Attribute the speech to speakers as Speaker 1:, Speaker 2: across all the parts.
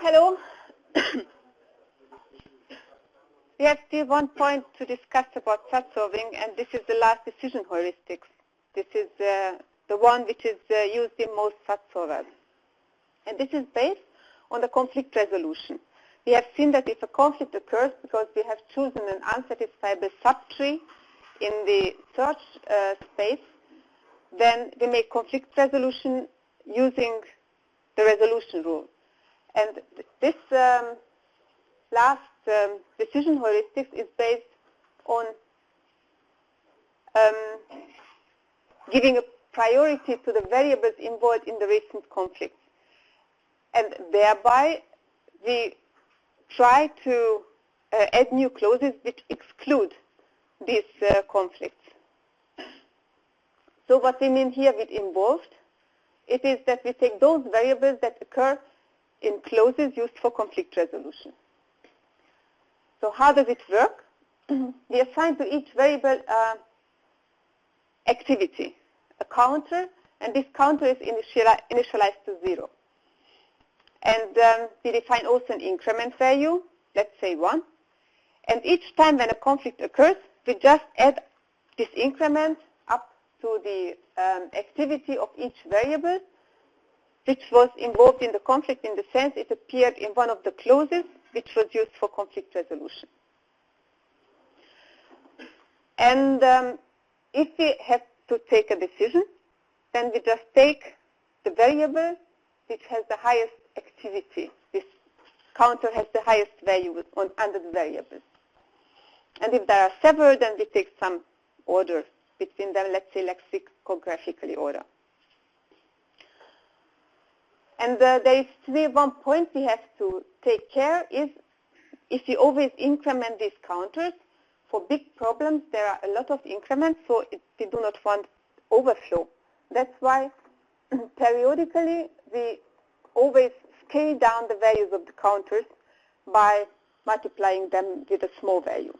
Speaker 1: Hello. We have still one point to discuss about SAT solving, and this is the last decision heuristics. This is the one which is used in most SAT solvers. And this is based on the conflict resolution. We have seen that if a conflict occurs because we have chosen an unsatisfiable subtree in the search space, then we make conflict resolution using the resolution rule. And this last decision heuristics is based on giving a priority to the variables involved in the recent conflicts. And thereby, we try to add new clauses which exclude these conflicts. So what we mean here with involved, it is that we take those variables that occur in clauses used for conflict resolution. So how does it work? We assign to each variable activity, a counter, and this counter is initialized to 0. And we define also an increment value, let's say 1. And each time when a conflict occurs, we just add this increment up to the activity of each variable, which was involved in the conflict in the sense it appeared in one of the clauses which was used for conflict resolution. And if we have to take a decision, then we just take the variable which has the highest activity. This counter has the highest value under the variables. And if there are several, then we take some order between them, let's say lexicographically order. And there is still one point we have to take care is if we always increment these counters, for big problems there are a lot of increments, so we do not want overflow. That's why periodically we always scale down the values of the counters by multiplying them with a small value.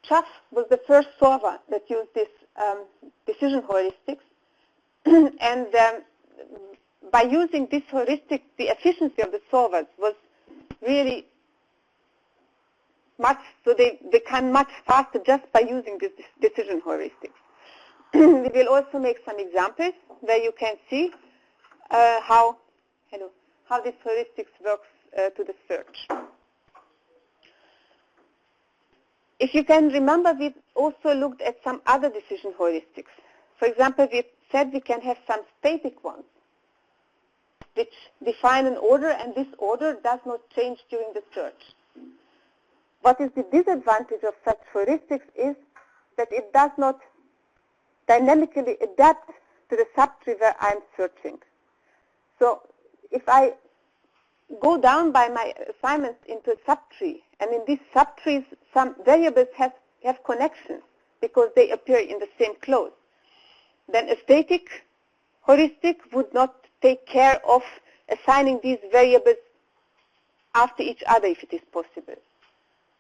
Speaker 1: Chuff was the first solver that used this decision heuristics. And by using this heuristic, the efficiency of the solvers was really much, so they become much faster just by using this decision heuristics. We will also make some examples where you can see how this heuristics works to the search. If you can remember, we also looked at some other decision heuristics. For example, we said we can have some static ones which define an order, and this order does not change during the search. What is the disadvantage of such heuristics is that it does not dynamically adapt to the subtree where I'm searching. So if I go down by my assignments into a subtree, and in these subtrees some variables have connections because they appear in the same clause, then a static heuristic would not take care of assigning these variables after each other if it is possible.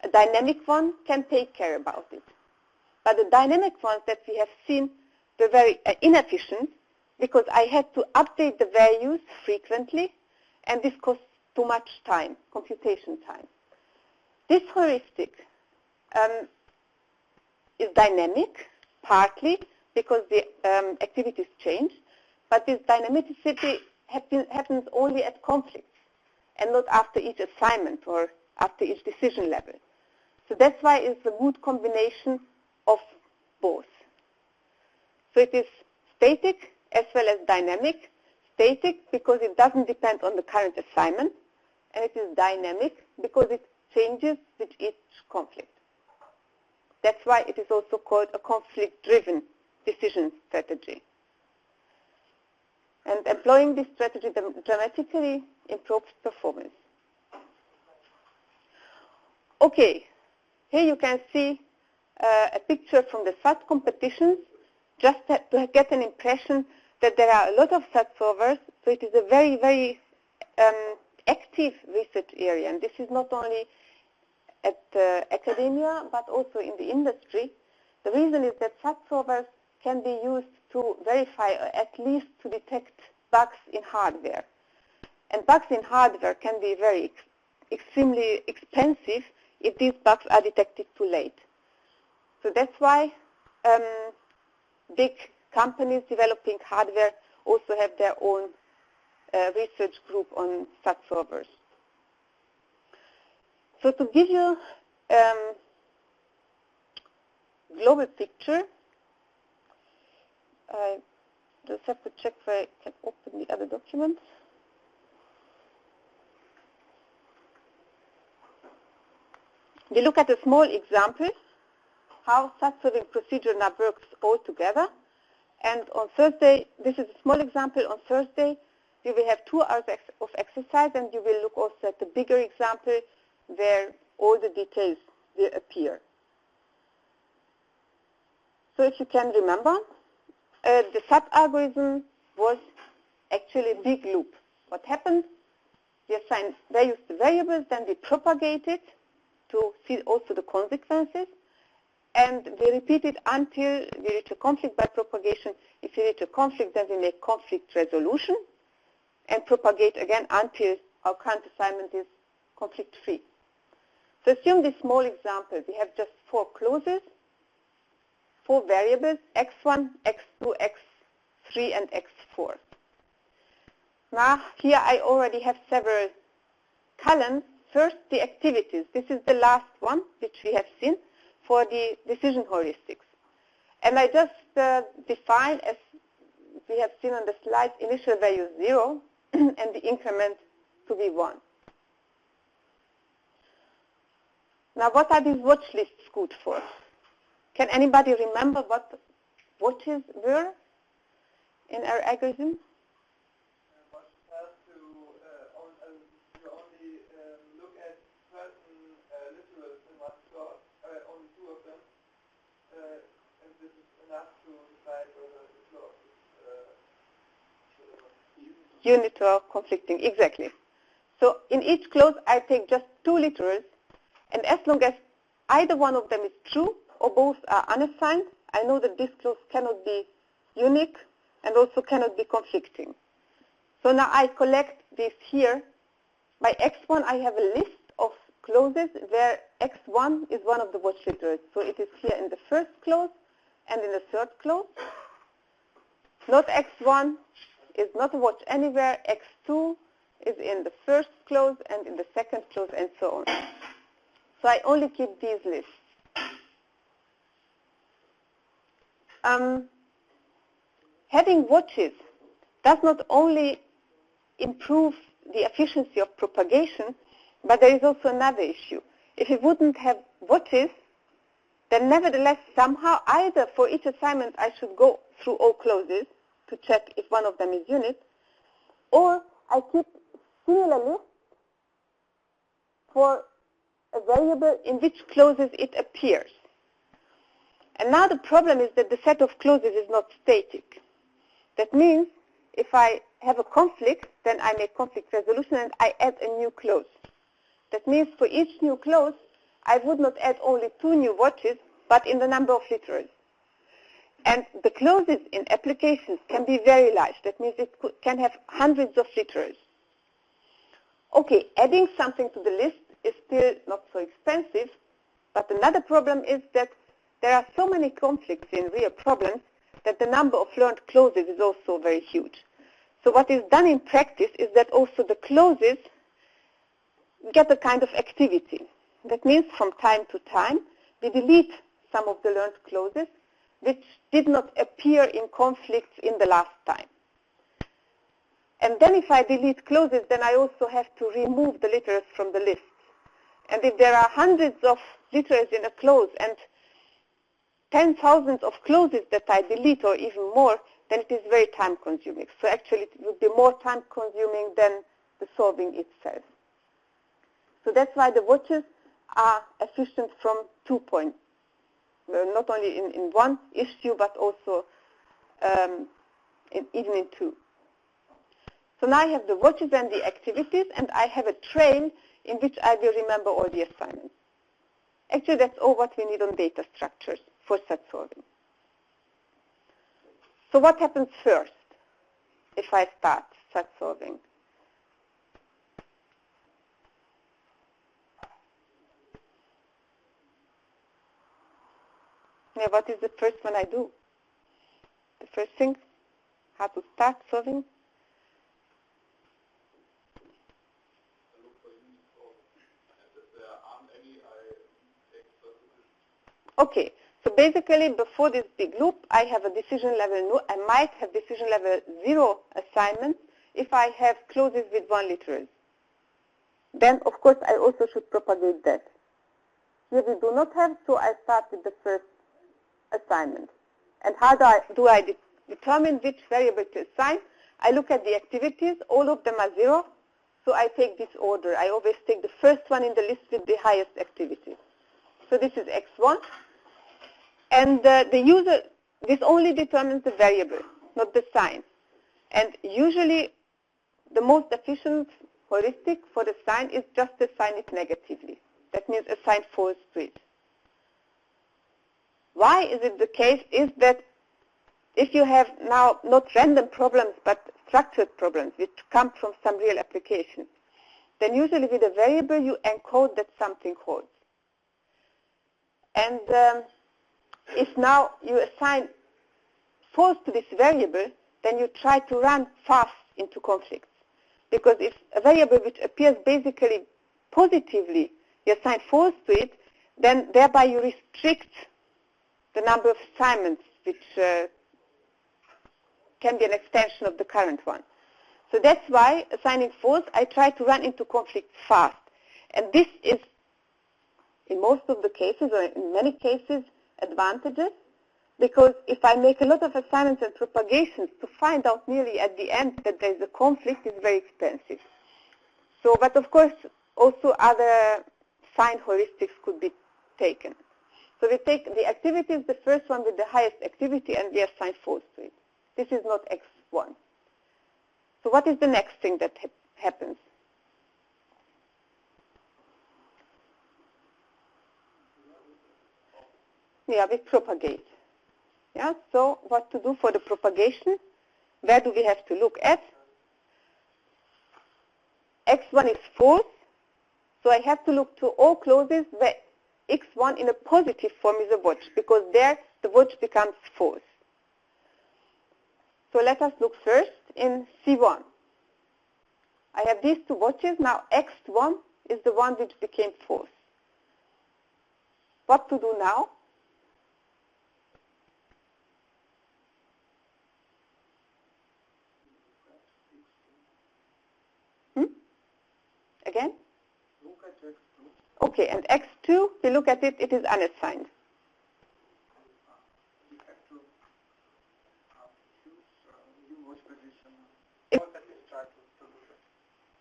Speaker 1: A dynamic one can take care about it. But the dynamic ones that we have seen were very inefficient because I had to update the values frequently, and this costs too much time, computation time. This heuristic is dynamic, partly because the activities change, but this dynamicity happens only at conflicts and not after each assignment or after each decision level. So that's why it's a good combination of both. So it is static as well as dynamic. Static because it doesn't depend on the current assignment, and it is dynamic because it changes with each conflict. That's why it is also called a conflict-driven decision strategy. And employing this strategy dramatically improves performance. Okay, here you can see a picture from the SAT competitions, just to get an impression that there are a lot of SAT solvers, so it is a very, very active research area. And this is not only at academia, but also in the industry. The reason is that SAT solvers can be used to verify or at least to detect bugs in hardware. And bugs in hardware can be very extremely expensive if these bugs are detected too late. So that's why big companies developing hardware also have their own research group on such servers. So to give you global picture, I just have to check if I can open the other documents. We look at a small example how such serving procedure now works all together. And on Thursday, this is a small example. On Thursday, you will have 2 hours of exercise, and you will look also at the bigger example where all the details will appear. So if you can remember, the SAT algorithm was actually a big loop. What happened? We assign values to variables, then we propagate it to see also the consequences, and we repeat it until we reach a conflict by propagation. If we reach a conflict, then we make conflict resolution and propagate again until our current assignment is conflict-free. So assume this small example. We have just 4 clauses, 4 variables, x1, x2, x3, and x4. Now, here I already have several columns. First, the activities. This is the last one, which we have seen for the decision heuristics. And I just define, as we have seen on the slide, initial value 0 and the increment to be 1. Now, what are these watch lists good for? Can anybody remember what watches were in our algorithm? Unit or conflicting, exactly. So in each clause, I take just 2 literals, and as long as either one of them is true or both are unassigned, I know that this clause cannot be unique and also cannot be conflicting. So now I collect this here. By x1, I have a list of clauses where x1 is one of the watch literals. So it is here in the first clause and in the third clause. Not x1 is not a watch anywhere. x2 is in the first clause and in the second clause, and so on. So I only keep these lists. Having watches does not only improve the efficiency of propagation, but there is also another issue. If we wouldn't have watches, then nevertheless somehow either for each assignment I should go through all clauses to check if one of them is unit, or I keep similar lists for a variable in which clauses it appears. And now the problem is that the set of clauses is not static. That means if I have a conflict, then I make conflict resolution and I add a new clause. That means for each new clause, I would not add only 2 new watches, but in the number of literals. And the clauses in applications can be very large. That means it can have hundreds of literals. Okay, adding something to the list is still not so expensive, but another problem is that there are so many conflicts in real problems that the number of learned clauses is also very huge. So what is done in practice is that also the clauses get a kind of activity. That means from time to time, we delete some of the learned clauses which did not appear in conflicts in the last time. And then if I delete clauses, then I also have to remove the literals from the list. And if there are hundreds of literals in a clause and 10,000 of clauses that I delete or even more, then it is very time consuming. So actually it would be more time consuming than the solving itself. So that's why the watches are efficient from 2 points. Not only in one issue, but also even in 2. So now I have the watches and the activities, and I have a trail in which I will remember all the assignments. Actually, that's all what we need on data structures for set solving. So what happens first? if I start solving. Yeah, what is the first one I do? The first thing, how to start solving. Okay, so basically before this big loop, I have a decision level, I might have decision level 0 assignments if I have clauses with 1 literal. Then of course I also should propagate that. Here we do not have, so I start with the first assignment. And how do I determine which variable to assign? I look at the activities, all of them are 0, so I take this order. I always take the first one in the list with the highest activity. So this is x1. And the user, this only determines the variable, not the sign. And usually the most efficient heuristic for the sign is just to assign it negatively. That means assign false to it. Why is it the case is that if you have now not random problems but structured problems which come from some real application, then usually with a variable you encode that something holds. And if now you assign false to this variable, then you try to run fast into conflicts. Because if a variable which appears basically positively, you assign false to it, then thereby you restrict the number of assignments which can be an extension of the current one. So that's why assigning false, I try to run into conflicts fast. And this is, in most of the cases, or in many cases, advantages, because if I make a lot of assignments and propagations, to find out nearly at the end that there is a conflict is very expensive. So, but of course, also other sign heuristics could be taken. So we take the activities, the first one with the highest activity, and we assign false to it. This is not x1. So what is the next thing that happens? Yeah, we propagate. Yeah, so what to do for the propagation? Where do we have to look at? x1 is false, so I have to look to all clauses where x1 in a positive form is a watch, because there the watch becomes false. So let us look first in C1. I have these two watches. Now x1 is the one which became false. What to do now? Again?
Speaker 2: Look at x2.
Speaker 1: Okay, and x2, we look at it, it is unassigned.
Speaker 2: We have to choose new watch position.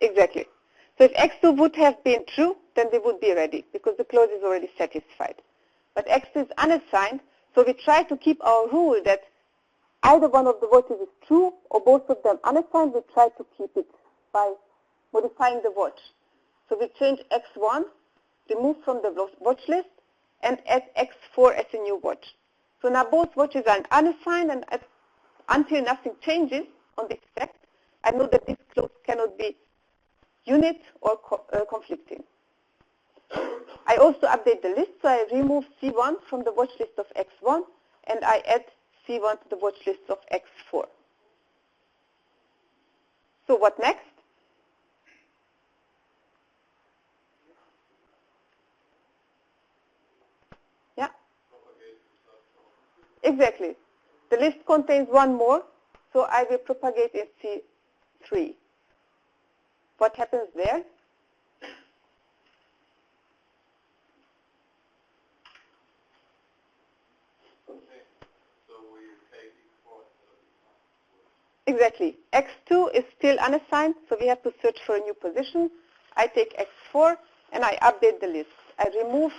Speaker 1: Exactly. So if x2 would have been true, then they would be ready, because the clause is already satisfied. But x2 is unassigned, so we try to keep our rule that either one of the watches is true or both of them unassigned. We try to keep it by modifying the watch. So we change x1, remove from the watch list, and add x4 as a new watch. So now both watches are unassigned, and until nothing changes on this fact, I know that this clause cannot be unit or conflicting. I also update the list, so I remove C1 from the watch list of x1, and I add C1 to the watch list of x4. So what next? Yeah. Exactly. The list contains one more, so I will propagate in C3. What happens there? Exactly. x2 is still unassigned, so we have to search for a new position. I take x4 and I update the list. I remove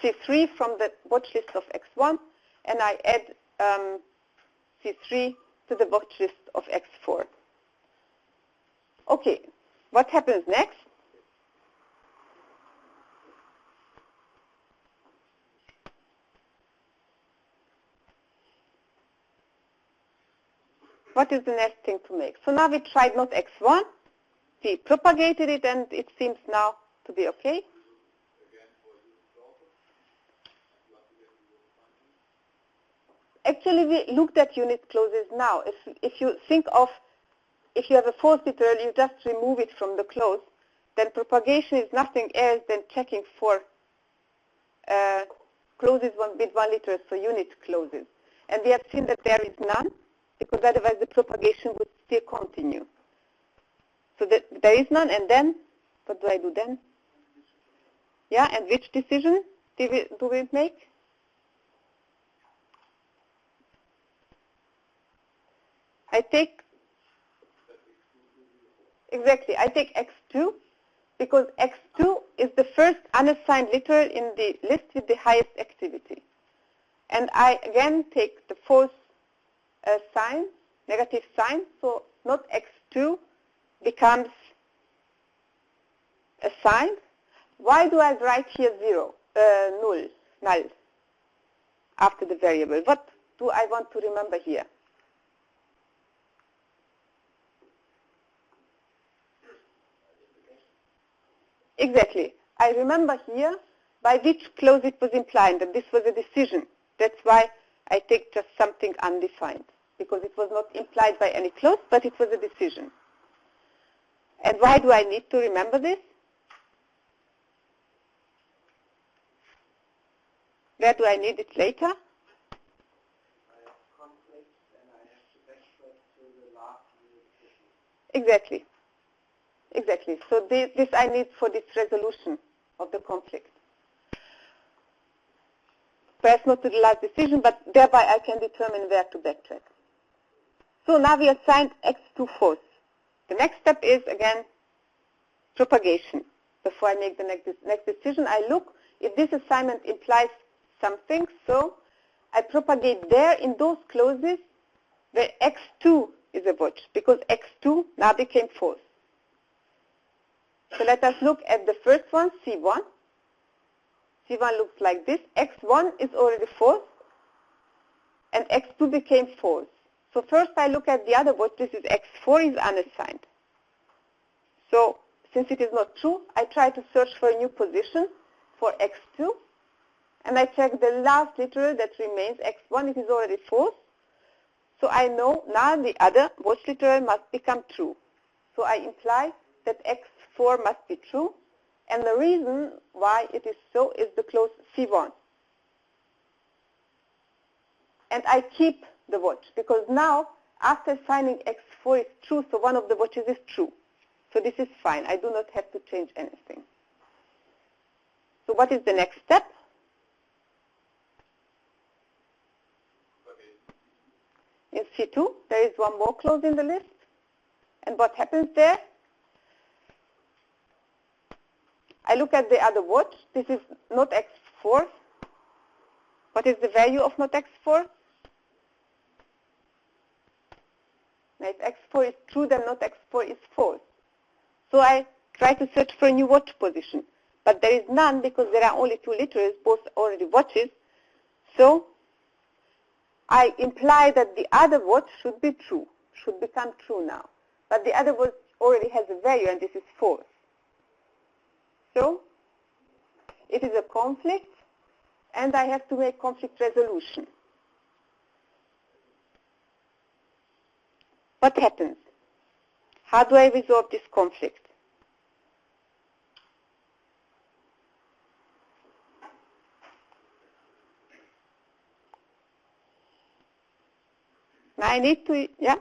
Speaker 1: C3 from the watch list of x1 and I add C3 to the watch list of x4. Okay, what happens next? What is the next thing to make? So now we tried not x1. We propagated it, and it seems now to be okay. Actually, we looked at unit clauses now. If you think of, if you have a false literal, you just remove it from the clause, then propagation is nothing else than checking for clauses with one literal, so unit clauses. And we have seen that there is none, because otherwise the propagation would still continue. So that there is none, and then, what do I do then? Yeah, and which decision do we make? I take x2, because x2 is the first unassigned literal in the list with the highest activity. And I again take the false sign, negative sign, so not x2 becomes assigned. Why do I write here null, after the variable? What do I want to remember here? Exactly. I remember here by which clause it was implied, that this was a decision. That's why I take just something undefined, because it was not implied by any clause, but it was a decision. And why do I need to remember this? Where do I need it later?
Speaker 2: I have conflicts and I have to backtrack to the last unit decision.
Speaker 1: Exactly. Exactly. So this I need for this resolution of the conflict. Perhaps not to the last decision, but thereby I can determine where to backtrack. So now we assigned x2 false. The next step is, again, propagation. Before I make the next decision, I look if this assignment implies something. So I propagate there in those clauses where x2 is a watch, because x2 now became false. So let us look at the first one, C1. C1 looks like this. X1 is already false, and X2 became false. So first I look at the other watch. This is X4 is unassigned. So since it is not true, I try to search for a new position for X2, and I check the last literal that remains, X1. It is already false. So I know now the other watch literal must become true. So I imply that X4 must be true. And the reason why it is so is the clause C1. And I keep the watch, because now, after assigning X4 is true, so one of the watches is true. So this is fine. I do not have to change anything. So what is the next step? In C2, there is one more clause in the list. And what happens there? I look at the other watch. This is not X4. What is the value of not X4? Now, if X4 is true, then not X4 is false. So I try to search for a new watch position. But there is none, because there are only two literals, both already watches. So I imply that the other watch should be true, should become true now. But the other watch already has a value, and this is false. So it is a conflict, and I have to make conflict resolution. What happens? How do I resolve this conflict? Now I need to, yeah?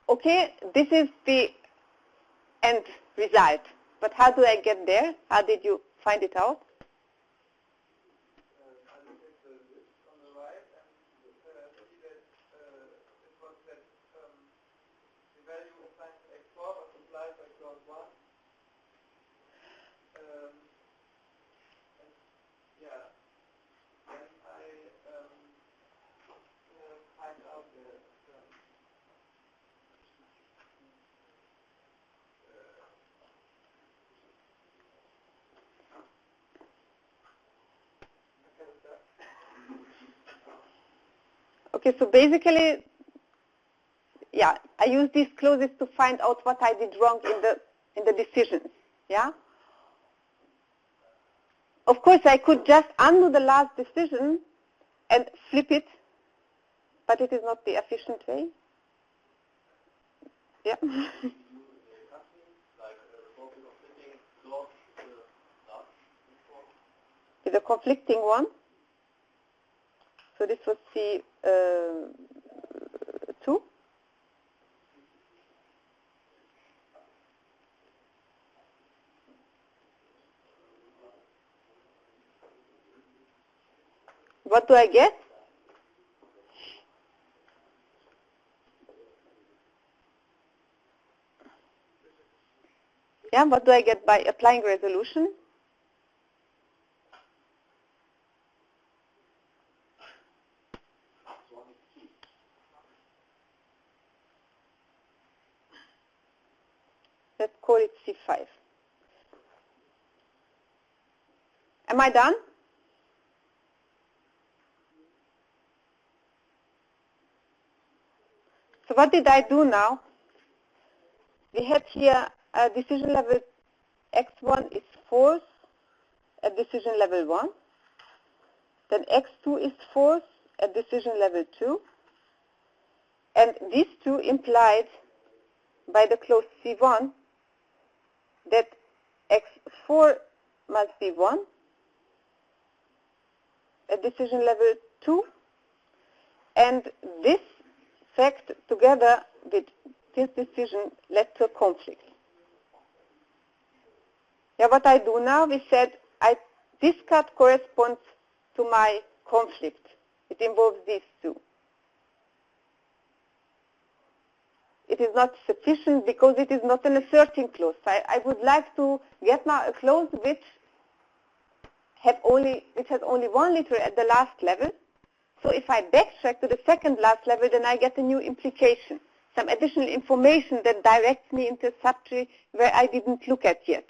Speaker 1: Okay, this is the end result. But how do I get there? How did you find it out?
Speaker 2: I look at the list on the right and see that it was that the value assigned to X4 was applied by clause 1. And yeah, then I find out the
Speaker 1: Okay, so basically, yeah, I use these clauses to find out what I did wrong in the decisions. Yeah. Of course, I could just undo the last decision and flip it, but it is not the efficient way. Yeah. With a conflicting one. So this was C2. What do I get? Yeah, what do I get by applying resolution? Let's call it C5. Am I done? So what did I do now? We had here a decision level x1 is false at decision level 1. Then x2 is false at decision level 2. And these two implied by the clause C1 that x4 must be 1 at decision level 2. And this fact together with this decision led to a conflict. Yeah, what I do now, we said this cut corresponds to my conflict. It involves these two. It is not sufficient because it is not an asserting clause. I would like to get now a clause which has only one letter at the last level. So if I backtrack to the second last level, then I get a new implication, some additional information that directs me into a subtree where I didn't look at yet.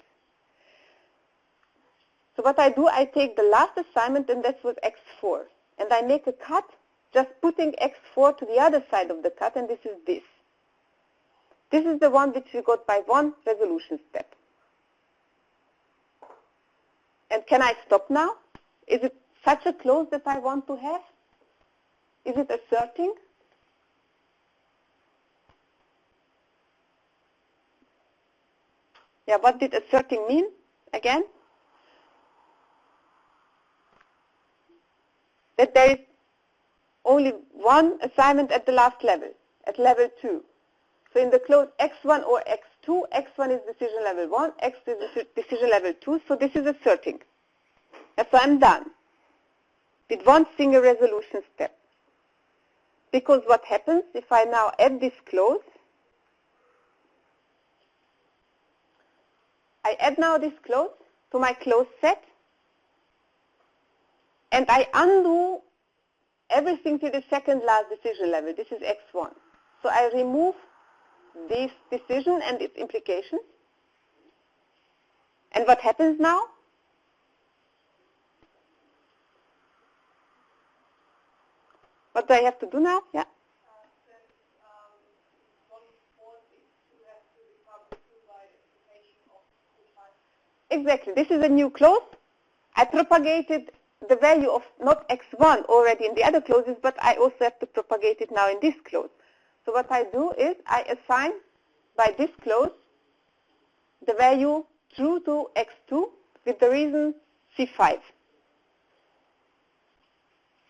Speaker 1: So what I do, I take the last assignment, and that was x4. And I make a cut, just putting x4 to the other side of the cut, and this is this. This is the one which we got by one resolution step. And can I stop now? Is it such a clause that I want to have? Is it asserting? Yeah, what did asserting mean again? That there is only one assignment at the last level, at level 2. So in the clause x1 or x2, x1 is decision level 1, x2 is decision level 2, so this is asserting. And so I'm done with one single resolution step. Because what happens if I now add this clause, I add now this clause to my clause set, and I undo everything to the second last decision level. This is x1. So I remove this decision and its implications. And what happens now? What do I have to do now? Yeah. Exactly. This is a new clause. I propagated the value of not x1 already in the other clauses, but I also have to propagate it now in this clause. So what I do is I assign by this clause the value true to x2 with the reason C5.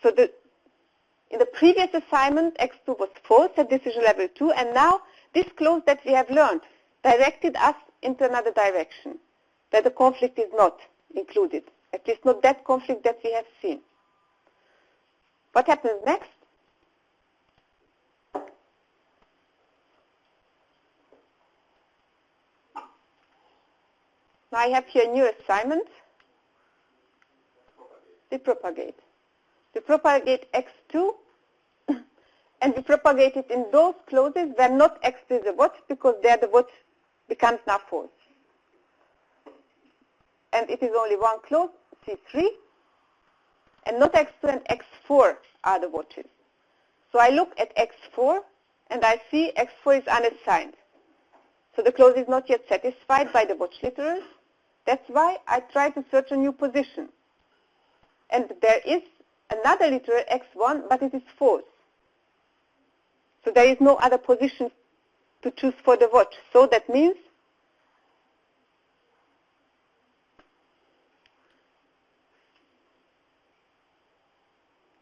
Speaker 1: So in the previous assignment, x2 was false at decision level 2, and now this clause that we have learned directed us into another direction, that the conflict is not included, at least not that conflict that we have seen. What happens next? Now I have here a new assignment. We propagate. We propagate x2, and we propagate it in those clauses where not x2 is a watch, because there the watch becomes now false. And it is only one clause, C3, and not x2 and x4 are the watches. So I look at X4 and I see X4 is unassigned. So the clause is not yet satisfied by the watch literals. That's why I try to search a new position. And there is another literal X1, but it is false. So there is no other position to choose for the watch. So that means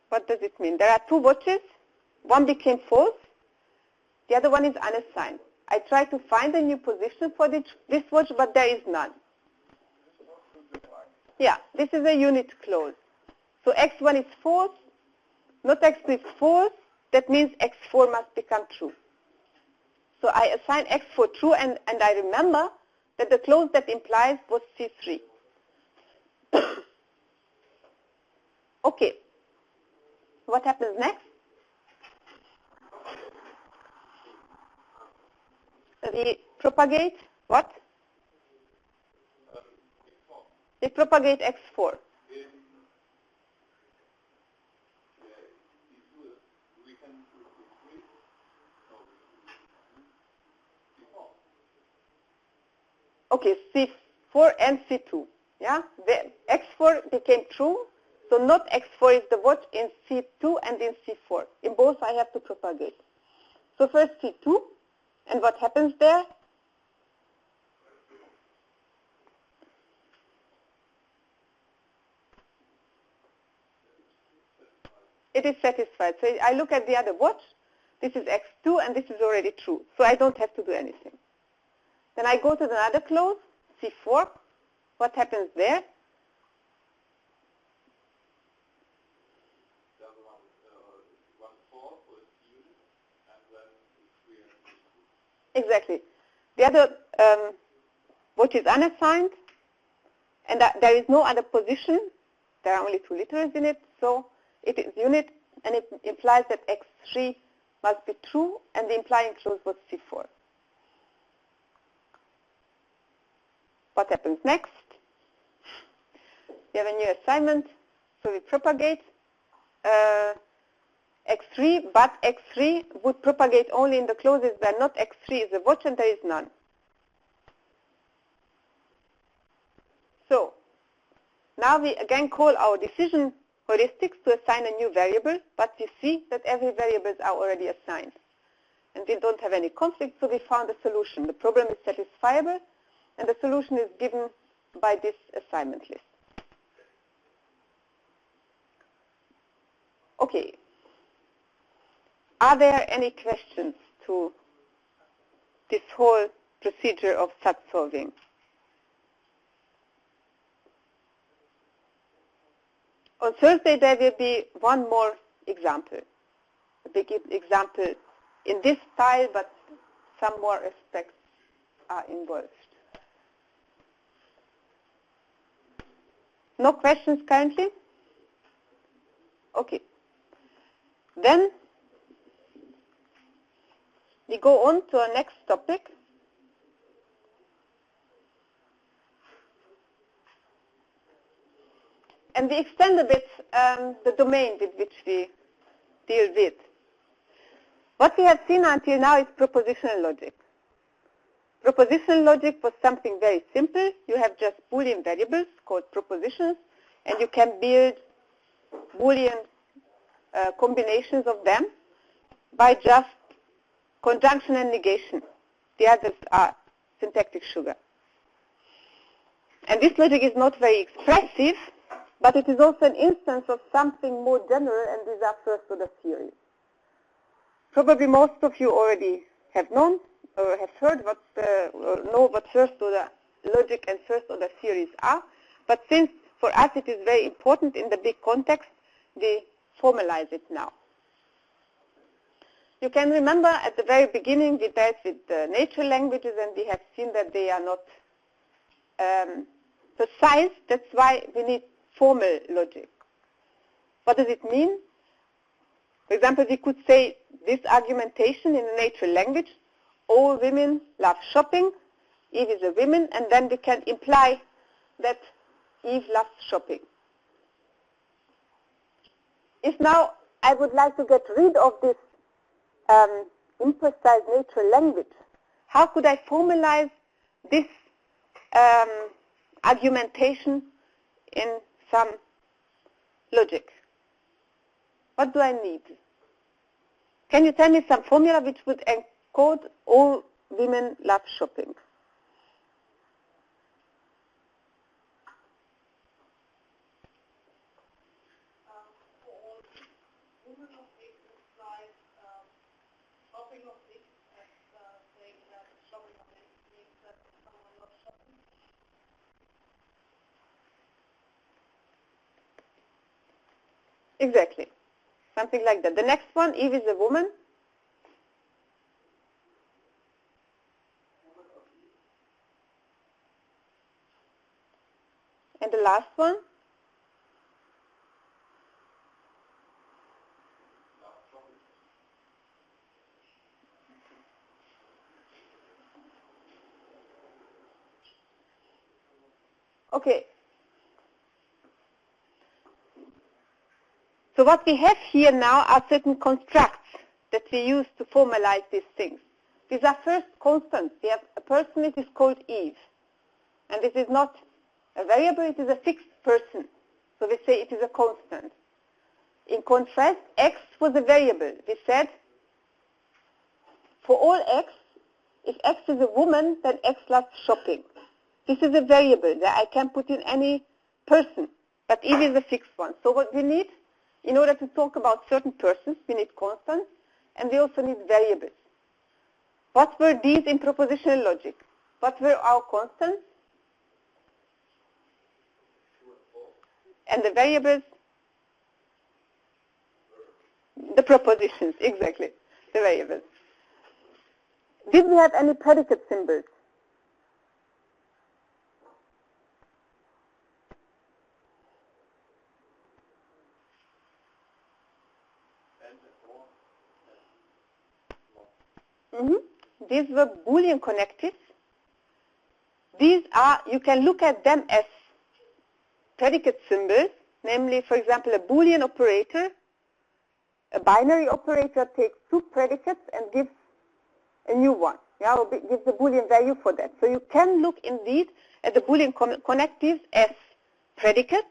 Speaker 1: what does it mean? There are two watches. One became false. The other one is unassigned. I try to find a new position for this watch, but there is none. Yeah, this is a unit clause. So X1 is false, not X2 is false. That means X4 must become true. So I assign X4 true, and I remember that the clause that implies was C3. Okay, what happens next? We propagate what? We propagate X4. Okay, C4 and C2. Yeah, the X4 became true, so not X4 is the watch in C2 and in C4. In both I have to propagate. So first C2, and what happens there? It is satisfied. So I look at the other watch. This is X2 and this is already true. So I don't have to do anything. Then I go to another clause, C4. What happens there? Exactly. The other watch is unassigned, and there is no other position. There are only two literals in it, so it is unit, and it implies that X3 must be true, and the implying clause was C4. What happens next? We have a new assignment, so we propagate X3, but X3 would propagate only in the clauses where not X3 is a watch and there is none. So now we again call our decision heuristics to assign a new variable, but we see that every variables are already assigned. And we don't have any conflict, so we found a solution. The problem is satisfiable, and the solution is given by this assignment list. Okay. Are there any questions to this whole procedure of SAT solving? On Thursday there will be one more example, a big example in this style, but some more aspects are involved. No questions currently? Okay. Then we go on to our next topic. And we extend a bit the domain with which we deal with. What we have seen until now is propositional logic. Propositional logic was something very simple. You have just Boolean variables called propositions, and you can build Boolean combinations of them by just conjunction and negation. The others are syntactic sugar. And this logic is not very expressive, but it is also an instance of something more general, and these are first-order theories. Probably most of you already have known or have heard or know what first-order logic and first-order theories are, but since for us it is very important in the big context, we formalize it now. You can remember at the very beginning we dealt with the natural languages, and we have seen that they are not precise. That's why we need formal logic. What does it mean? For example, we could say this argumentation in a natural language, all women love shopping, Eve is a woman, and then we can imply that Eve loves shopping. If now I would like to get rid of this imprecise natural language, how could I formalize this argumentation in some logic? What do I need? Can you tell me some formula which would encode all women love shopping?
Speaker 2: For all women of X implies shopping of X as saying that shopping of X means that someone loves shopping.
Speaker 1: Exactly. Something like that. The next one, Eve is a woman. And the last one? Okay. So what we have here now are certain constructs that we use to formalize these things. These are first constants. We have a person, it is called Eve. And this is not a variable, it is a fixed person. So we say it is a constant. In contrast, X was a variable. We said for all X, if X is a woman, then X loves shopping. This is a variable that I can put in any person, but Eve is a fixed one. So what we need, in order to talk about certain persons, we need constants, and we also need variables. What were these in propositional logic? What were our constants? And the variables? The propositions, exactly, the variables. Did we have any predicate symbols? These were Boolean connectives. These are, you can look at them as predicate symbols, namely, for example, a Boolean operator, a binary operator takes two predicates and gives a new one, or gives a Boolean value for that. So you can look indeed at the Boolean connectives as predicates,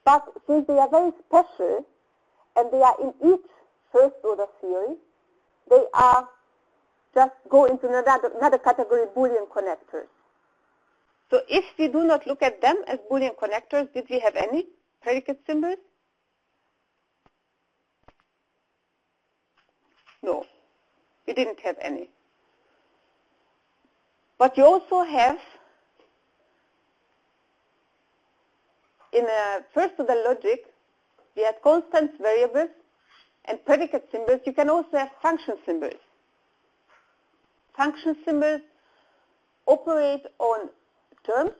Speaker 1: but since they are very special and they are in each first order theory, they are just go into another category, Boolean connectors. So if we do not look at them as Boolean connectors, did we have any predicate symbols? No, we didn't have any. But you also have, in a first order logic, we had constants, variables, and predicate symbols. You can also have function symbols. Function symbols operate on terms,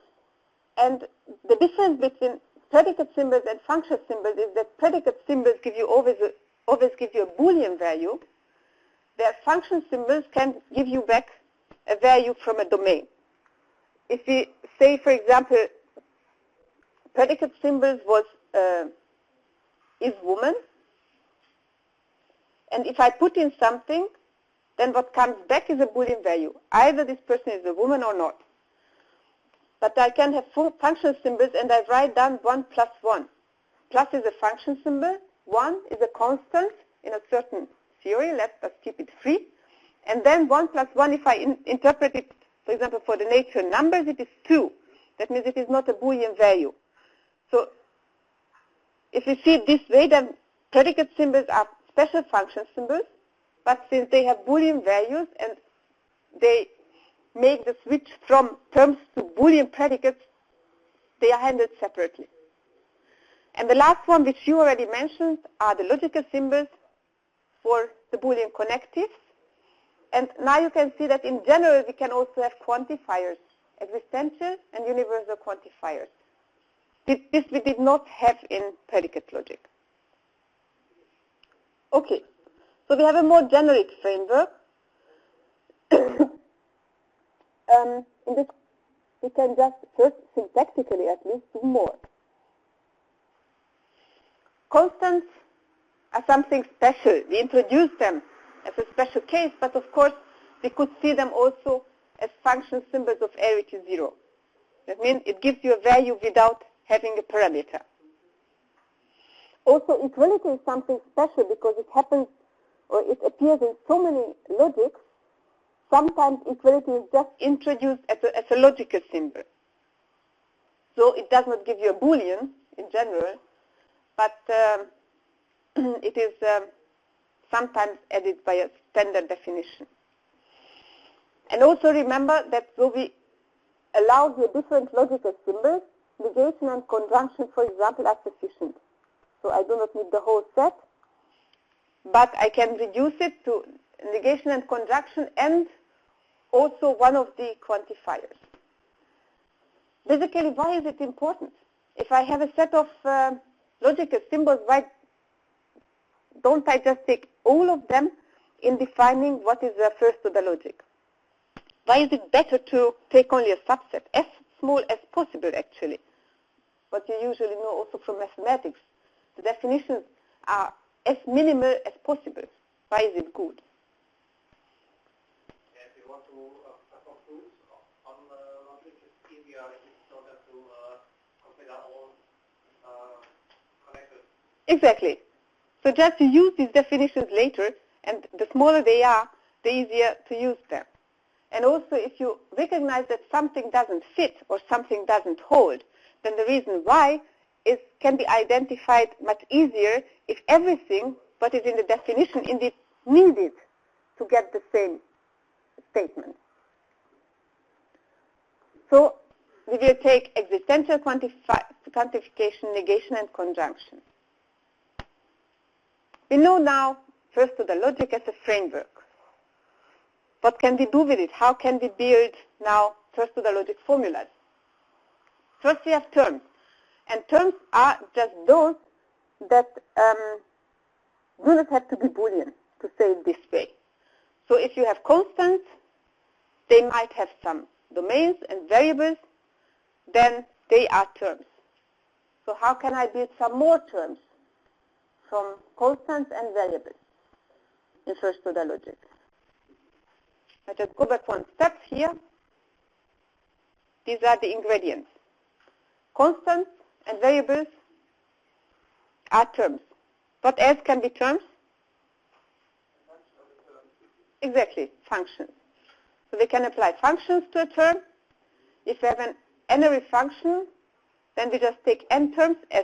Speaker 1: and the difference between predicate symbols and function symbols is that predicate symbols give you always give you a Boolean value, where function symbols can give you back a value from a domain. If we say, for example, predicate symbols was is woman, and if I put in something, then what comes back is a Boolean value. Either this person is a woman or not. But I can have function symbols, and I write down 1 plus 1. Plus is a function symbol. 1 is a constant in a certain theory. Let us keep it free. And then 1 plus 1, if I interpret it, for example, for the natural numbers, it is 2. That means it is not a Boolean value. So if you see it this way, then predicate symbols are special function symbols. But since they have Boolean values and they make the switch from terms to Boolean predicates, they are handled separately. And the last one, which you already mentioned, are the logical symbols for the Boolean connectives. And now you can see that in general we can also have quantifiers, existential and universal quantifiers. This we did not have in predicate logic. Okay. So we have a more generic framework. In this, we can just first syntactically at least do more. Constants are something special. We introduce them as a special case, but of course we could see them also as function symbols of arity 0. That means it gives you a value without having a parameter. Also, equality is something special because it happens, or it appears in so many logics. Sometimes equality is just introduced as a logical symbol. So it does not give you a Boolean in general, but it is sometimes added by a standard definition. And also remember that though we allow here different logical symbols, negation and conjunction, for example, are sufficient. So I do not need the whole set, but I can reduce it to negation and conjunction and also one of the quantifiers. Basically, why is it important? If I have a set of logical symbols, why don't I just take all of them in defining what is the first to the logic? Why is it better to take only a subset, as small as possible actually? What you usually know also from mathematics. The definitions are as minimal as possible. Why is it good?
Speaker 2: If you want to conclude on logic, it's easier if you don't have to consider all connected.
Speaker 1: Exactly. So just to use these definitions later, and the smaller they are, the easier to use them. And also if you recognize that something doesn't fit or something doesn't hold, then the reason why can be identified much easier if everything what is in the definition indeed needed to get the same statement. So we will take existential quantification, negation, and conjunction. We know now first to the logic as a framework. What can we do with it? How can we build now first to the logic formulas? First we have terms. And terms are just those that do not have to be Boolean, to say it this way. So if you have constants, they might have some domains and variables, then they are terms. So how can I build some more terms from constants and variables in first order logic? I just go back one step here. These are the ingredients. Constants and variables are terms. What else can be terms? Exactly, functions. So we can apply functions to a term. If we have an n-ary function, then we just take n terms as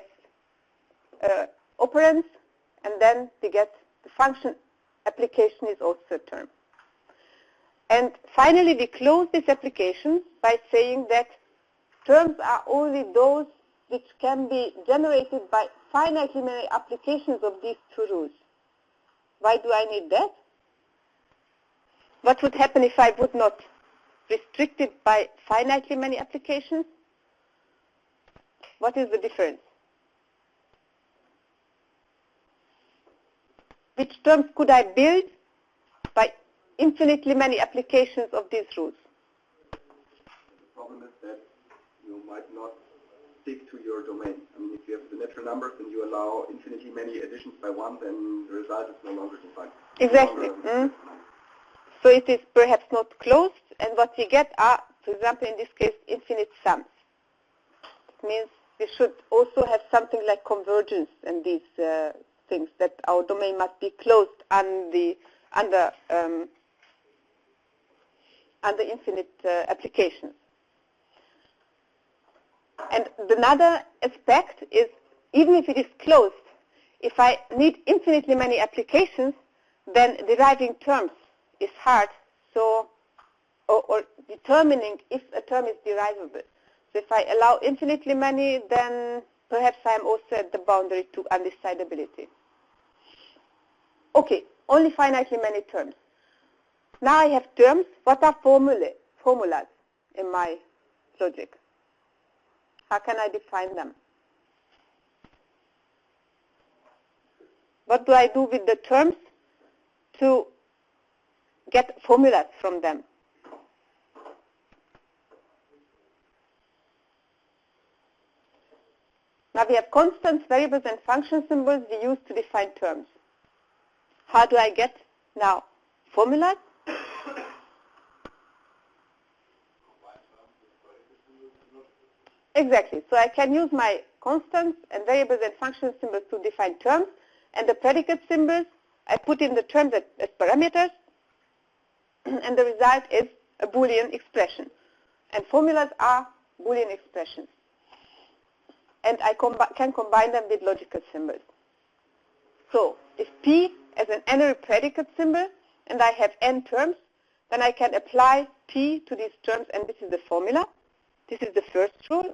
Speaker 1: operands, and then we get the function application is also a term. And finally, we close this application by saying that terms are only those which can be generated by finitely many applications of these two rules. Why do I need that? What would happen if I would not restrict it by finitely many applications? What is the difference? Which terms could I build by infinitely many applications of these rules?
Speaker 3: The problem is that you might not stick to your domain. I mean, if you have the natural numbers and you allow infinitely many additions by one, then the result is no longer defined.
Speaker 1: Exactly. So it is perhaps not closed, and what we get are, for example, in this case, infinite sums. It means we should also have something like convergence and these things, that our domain must be closed under infinite applications. And another aspect is, even if it is closed, if I need infinitely many applications, then deriving terms is hard, so or determining if a term is derivable. So if I allow infinitely many, then perhaps I am also at the boundary to undecidability. Okay, only finitely many terms. Now I have terms. What are formulas in my logic? How can I define them? What do I do with the terms to get formulas from them? Now we have constants, variables, and function symbols we use to define terms. how do I get now formulas? Exactly. So I can use my constants and variables and function symbols to define terms, and the predicate symbols, I put in the terms as parameters, and the result is a Boolean expression. And formulas are Boolean expressions. And I can combine them with logical symbols. So if P is an n-ary predicate symbol, and I have n terms, then I can apply P to these terms, and this is the formula. This is the first rule.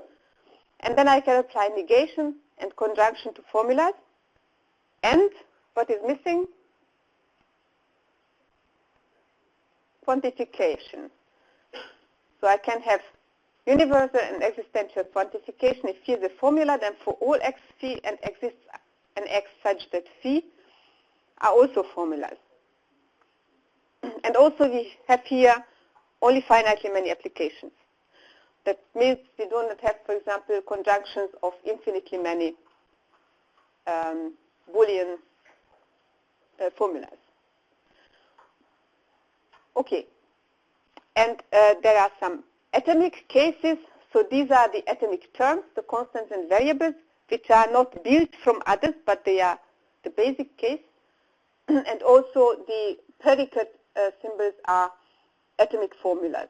Speaker 1: And then I can apply negation and conjunction to formulas. And what is missing? Quantification. So I can have universal and existential quantification. If phi is a formula, then for all x phi and exists an x such that phi are also formulas. And also we have here only finitely many applications. That means we do not have, for example, conjunctions of infinitely many Boolean formulas. Okay. And there are some atomic cases. So these are the atomic terms, the constants and variables, which are not built from others, but they are the basic case. And also the predicate symbols are atomic formulas.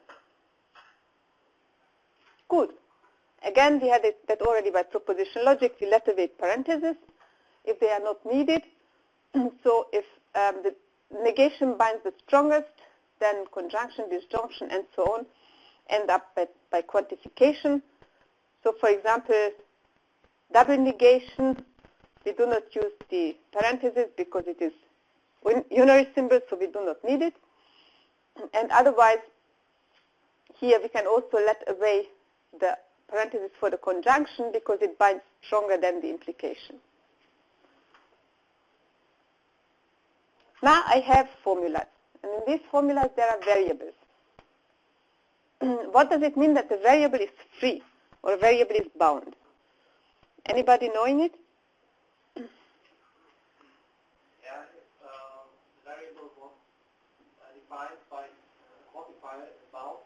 Speaker 1: Good. Again, we had that already by proposition logic. We let away parentheses if they are not needed. So if the negation binds the strongest, then conjunction, disjunction, and so on end up by quantification. So for example, double negation, we do not use the parentheses because it is unary symbol, so we do not need it. And otherwise, here we can also let away the parentheses for the conjunction because it binds stronger than the implication. Now I have formulas. And in these formulas there are variables. What does it mean that the variable is free or a variable is bound? Anybody knowing it?
Speaker 2: Yeah, if the variable was defined by quantifier is bound,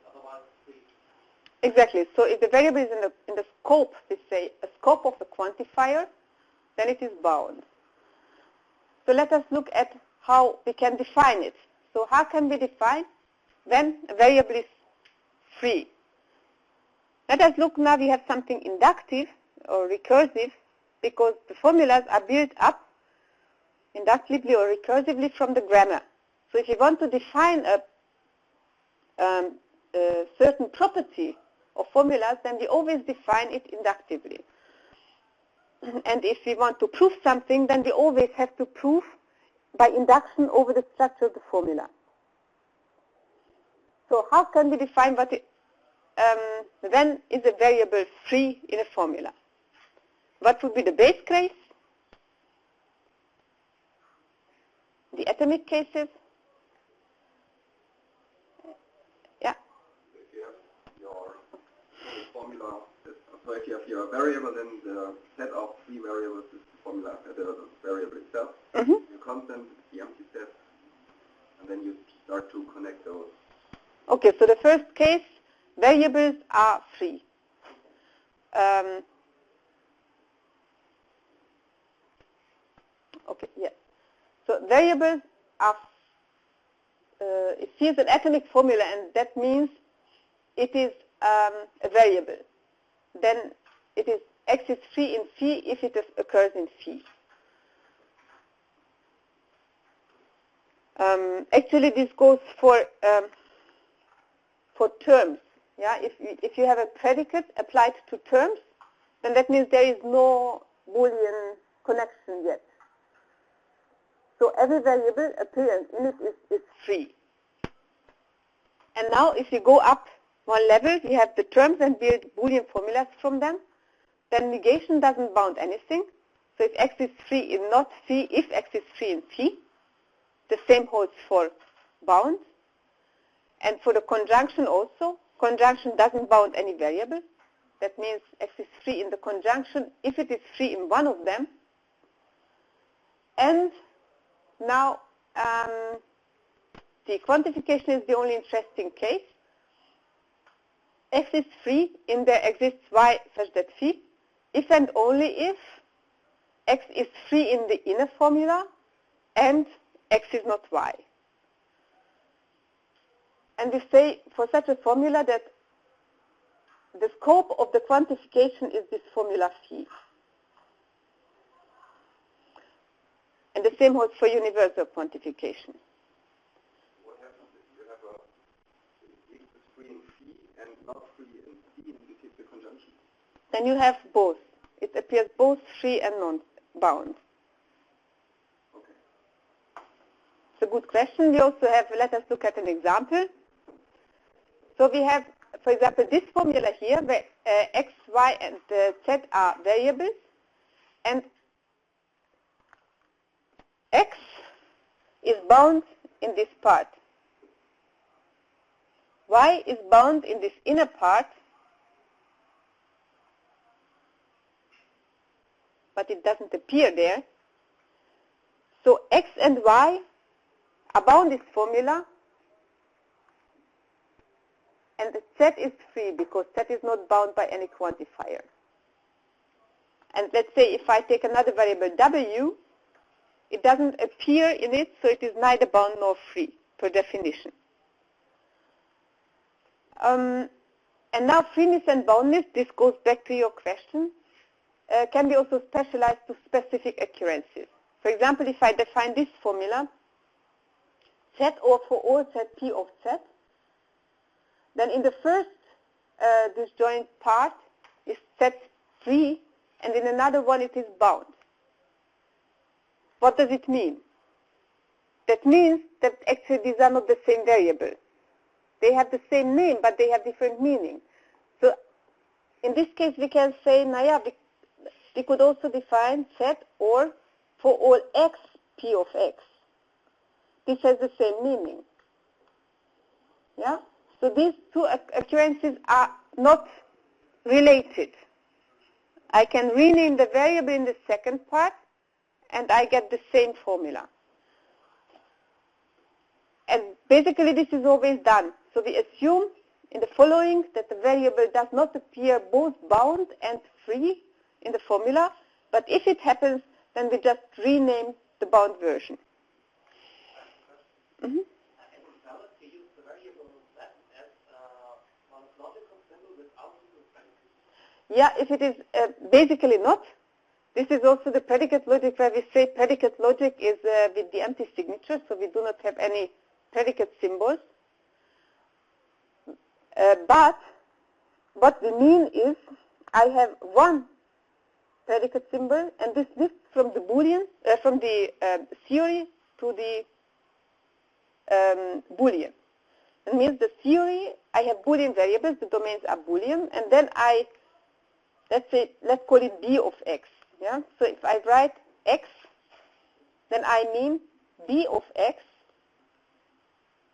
Speaker 2: otherwise free.
Speaker 1: Exactly. So if the variable is in the scope, we say a scope of the quantifier, then it is bound. So let us look at how we can define it. So how can we define when a variable is free? Let us look now, we have something inductive or recursive because the formulas are built up inductively or recursively from the grammar. So if you want to define a certain property of formulas, then we always define it inductively. And if we want to prove something, then we always have to prove by induction over the structure of the formula. So how can we define when is a variable free in a formula? What would be the base case? The atomic cases? Yeah.
Speaker 3: If you have your formula, so if you have your variable, then the set of three variables is the formula, the variable itself.
Speaker 1: Mm-hmm.
Speaker 3: Your constant is the empty set, and then you start to connect those.
Speaker 1: Okay, so the first case, variables are free. Okay, yes. So variables are, it is an atomic formula, and that means it is a variable. Then it is X is free in phi if it occurs in phi. Actually, this goes for terms. Yeah, if you have a predicate applied to terms, then that means there is no Boolean connection yet. So every variable appearance in it is free. And now if you go up one level, we have the terms and build Boolean formulas from them. Then negation doesn't bound anything. So if X is free in not phi, if X is free in phi, the same holds for bound. And for the conjunction also, conjunction doesn't bound any variable. That means X is free in the conjunction if it is free in one of them. And Now, the quantification is the only interesting case. X is free in there exists y such that phi, if and only if X is free in the inner formula and X is not y. And we say for such a formula that the scope of the quantification is this formula phi. And the same holds for universal quantification.
Speaker 3: What happens if you have a X is free in phi and not free in phi and you take the conjunction?
Speaker 1: Then you have both. It appears both free and non-bound.
Speaker 3: Okay.
Speaker 1: It's a good question. We also have, let us look at an example. So we have, for example, this formula here where x, y, and z are variables, and x is bound in this part. Y is bound in this inner part, but it doesn't appear there. So x and y are bound in this formula, and the z is free because z is not bound by any quantifier. And let's say if I take another variable w, it doesn't appear in it, so it is neither bound nor free per definition. And now freeness and boundness, this goes back to your question, can be also specialized to specific occurrences. For example, if I define this formula, z or for all z p of z, then in the first disjoint part is z free, and in another one it is bound. What does it mean? That means that actually these are not the same variables. They have the same name, but they have different meaning. So in this case, we can say, we could also define z or for all x p of x. This has the same meaning. Yeah? So these two occurrences are not related. I can rename the variable in the second part, and I get the same formula. And basically this is always done. So we assume in the following that the variable does not appear both bound and free in the formula, but if it happens, then we just rename the bound version. Mm-hmm. Yeah, if it is basically not. This is also the predicate logic where we say predicate logic is with the empty signature, so we do not have any predicate symbols. But what we mean is I have one predicate symbol, and this lifts from the Boolean, from the theory to the Boolean. It means the theory, I have Boolean variables, the domains are Boolean, and then let's call it b of x. Yeah? So if I write x, then I mean b of x,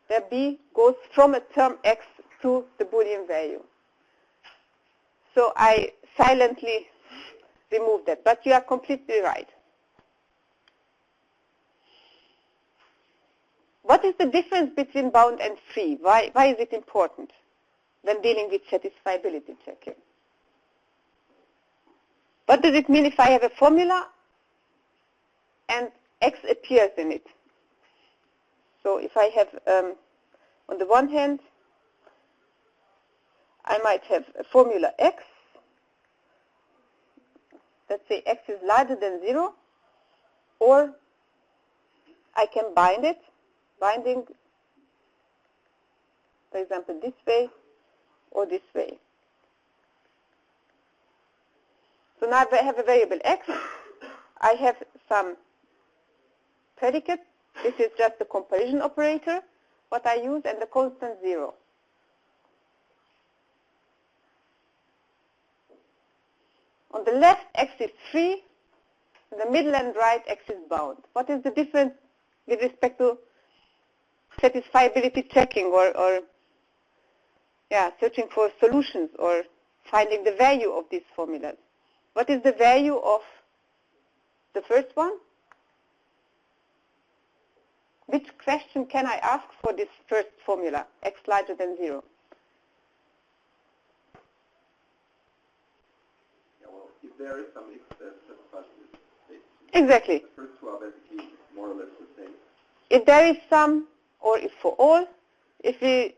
Speaker 1: where b goes from a term x to the Boolean value. So I silently remove that, but you are completely right. What is the difference between bound and free? Why is it important when dealing with satisfiability checking? What does it mean if I have a formula and x appears in it? So if I have, on the one hand, I might have a formula x. Let's say x is larger than 0, or I can bind it, binding, for example, this way or this way. So now I have a variable x. I have some predicate. This is just the comparison operator, what I use, and the constant 0. On the left, x is free. In the middle and right, x is bound. What is the difference with respect to satisfiability checking or searching for solutions or finding the value of these formulas? What is the value of the first one? which question can I ask for this first formula, x larger than 0?
Speaker 3: Yeah, well, if there is some x that satisfies this state.
Speaker 1: Exactly.
Speaker 3: The first two are basically more or less the same.
Speaker 1: If there is some, or if for all, if we...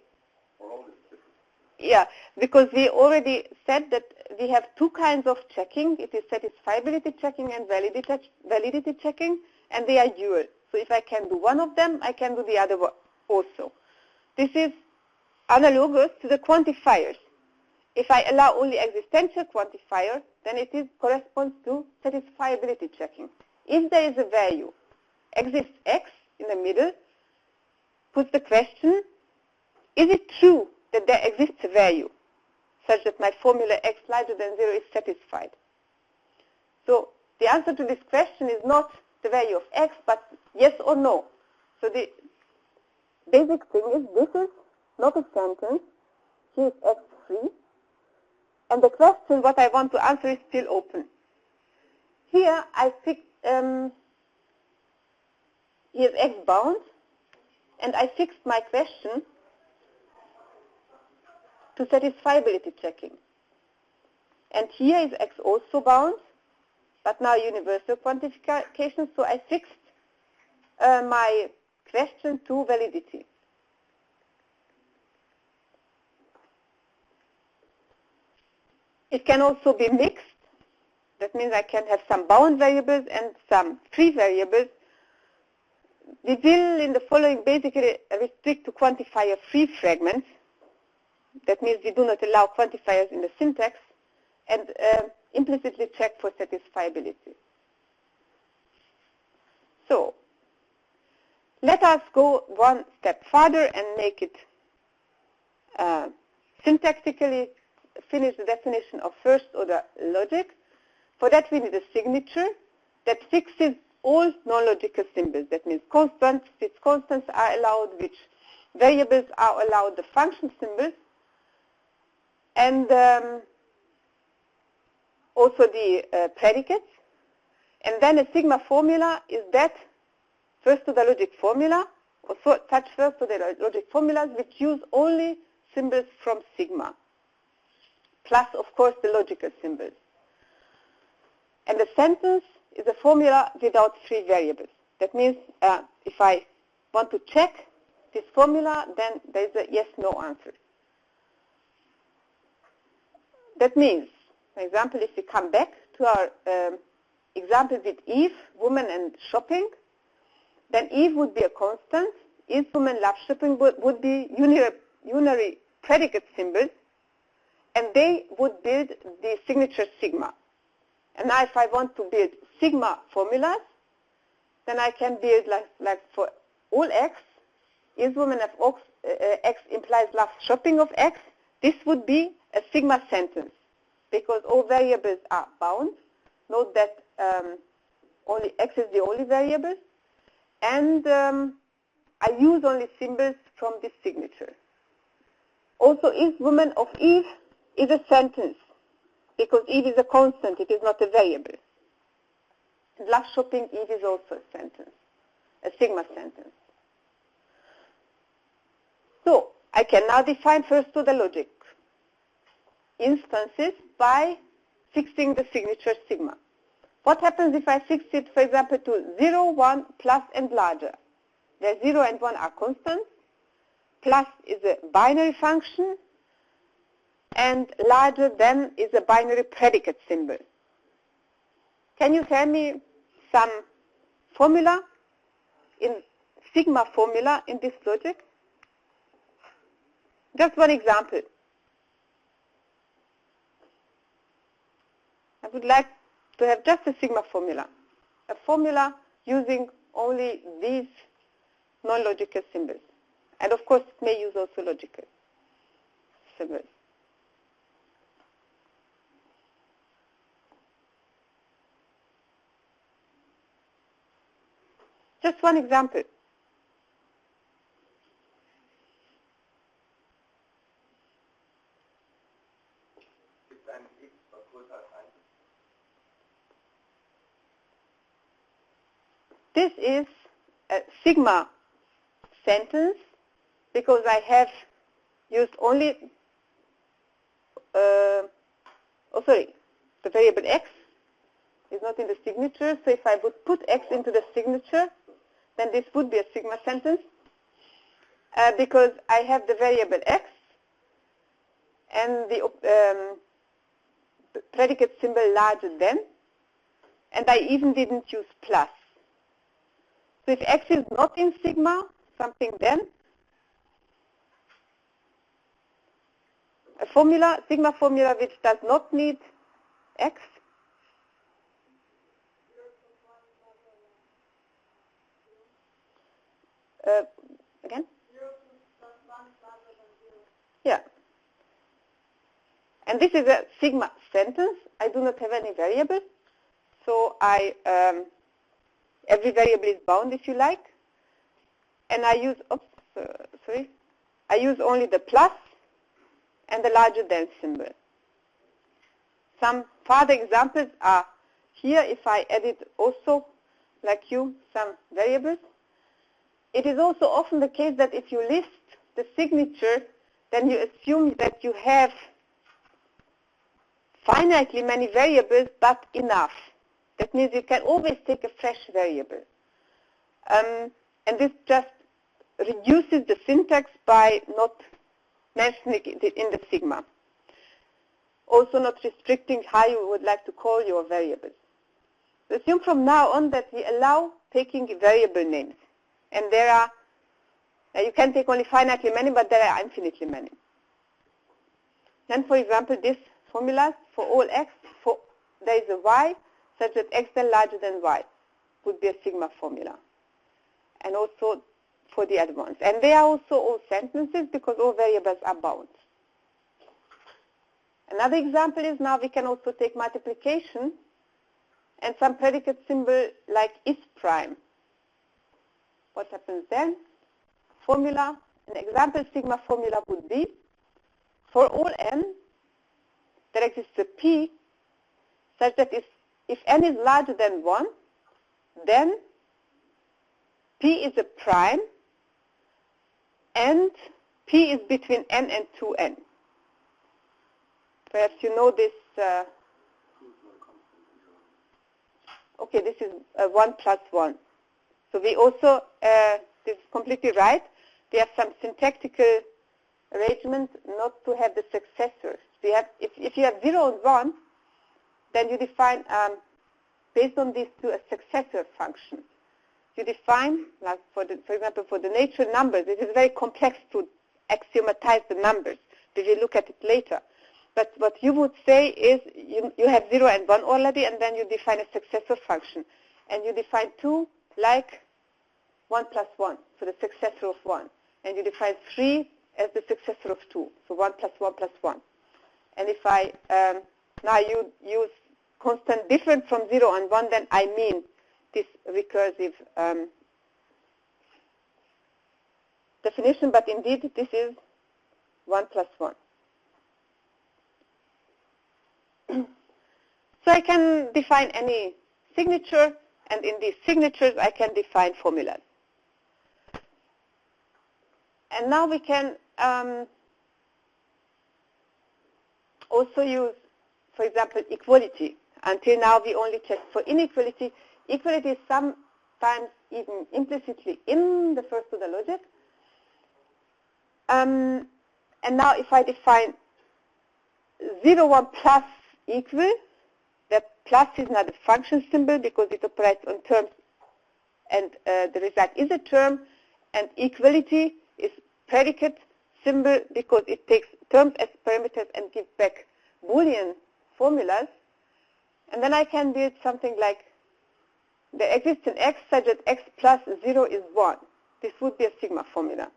Speaker 3: For all, it's different.
Speaker 1: Yeah, because we already said that we have two kinds of checking. It is satisfiability checking and validity checking, and they are dual. So if I can do one of them, I can do the other one also. This is analogous to the quantifiers. If I allow only existential quantifier, then it corresponds to satisfiability checking. If there is a value, exists x in the middle, puts the question, is it true that there exists a value such that my formula x larger than 0 is satisfied? So the answer to this question is not the value of x, but yes or no. So the basic thing is this is not a sentence. Here is x3. And the question what I want to answer is still open. Here I fix, here's x bound, and I fixed my question to satisfiability checking. And here is x also bound, but now universal quantification, so I fixed my question to validity. It can also be mixed. That means I can have some bound variables and some free variables. We will in the following basically restrict to quantifier free fragments. That means we do not allow quantifiers in the syntax and implicitly check for satisfiability. So let us go one step further and make it syntactically finish the definition of first order logic. For that we need a signature that fixes all non-logical symbols. That means constants, which constants are allowed, which variables are allowed, the function symbols, and also the predicates. And then a sigma formula is that first order logic formula, or such first order logic formulas which use only symbols from sigma, plus of course the logical symbols. And the sentence is a formula without free variables. That means if I want to check this formula, then there is a yes-no answer. That means, for example, if we come back to our example with Eve, woman and shopping, then Eve would be a constant. Is woman love shopping would be unary predicate symbols, and they would build the signature sigma. And now if I want to build sigma formulas, then I can build like for all x, is woman of x implies love shopping of x. This would be a sigma sentence because all variables are bound. Note that only x is the only variable, and I use only symbols from this signature. Also, is woman of Eve is a sentence because Eve is a constant, it is not a variable. And love shopping Eve is also a sentence, a sigma sentence. So I can now define first order logic instances by fixing the signature sigma. What happens if I fix it, for example, to 0, 1, plus and larger? Where 0 and 1 are constants, plus is a binary function, and larger than is a binary predicate symbol. Can you tell me some formula, in sigma formula in this logic? Just one example. I would like to have just a sigma formula, a formula using only these non-logical symbols. And of course, it may use also logical symbols. Just one example. This is a sigma sentence because I have used only, the variable x is not in the signature. So if I would put x into the signature, then this would be a sigma sentence because I have the variable x and the predicate symbol larger than, and I even didn't use plus. So if x is not in sigma, something then, a formula, sigma formula which does not need x, again? Yeah. And this is a sigma sentence. I do not have any variables. So every variable is bound if you like. And I use, I use only the plus and the larger than symbol. Some further examples are here if I edit also, like you, some variables. It is also often the case that if you list the signature, then you assume that you have finitely many variables, but enough. That means you can always take a fresh variable. And this just reduces the syntax by not mentioning it in the sigma. Also not restricting how you would like to call your variables. So assume from now on that we allow taking variable names. And there are, you can take only finitely many, but there are infinitely many. Then, for example, this formula for all x, there is a y such that x then larger than y would be a sigma formula. And also for the other ones. And they are also all sentences because all variables are bound. Another example is now we can also take multiplication and some predicate symbol like is prime. What happens then? Formula, an example sigma formula would be for all n, there exists a p such that if n is larger than 1, then p is a prime and p is between n and 2n. Perhaps you know this. Okay, this is 1 plus 1. So we also, this is completely right. We have some syntactical arrangement not to have the successors. We have, if you have 0 and 1, then you define, based on these two, a successor function. You define, like for example, for the natural numbers, it is very complex to axiomatize the numbers. We will look at it later. But what you would say is you have 0 and 1 already, and then you define a successor function. And you define 2 like 1 plus 1, so the successor of 1. And you define 3 as the successor of 2, so 1 plus 1 plus 1. And if I now you use constant different from 0 and 1, then I mean this recursive definition, but indeed this is 1 plus 1. So I can define any signature, and in these signatures I can define formulas. And now we can also use, for example, equality. Until now we only checked for inequality. Equality is sometimes even implicitly in the first order logic. And now if I define 0, 1 plus equal, the plus is not a function symbol because it operates on terms and the result is a term, and equality is predicate symbol because it takes terms as parameters and gives back Boolean formulas. And then I can build something like there exists an x such that x plus 0 is 1. This would be a sigma formula.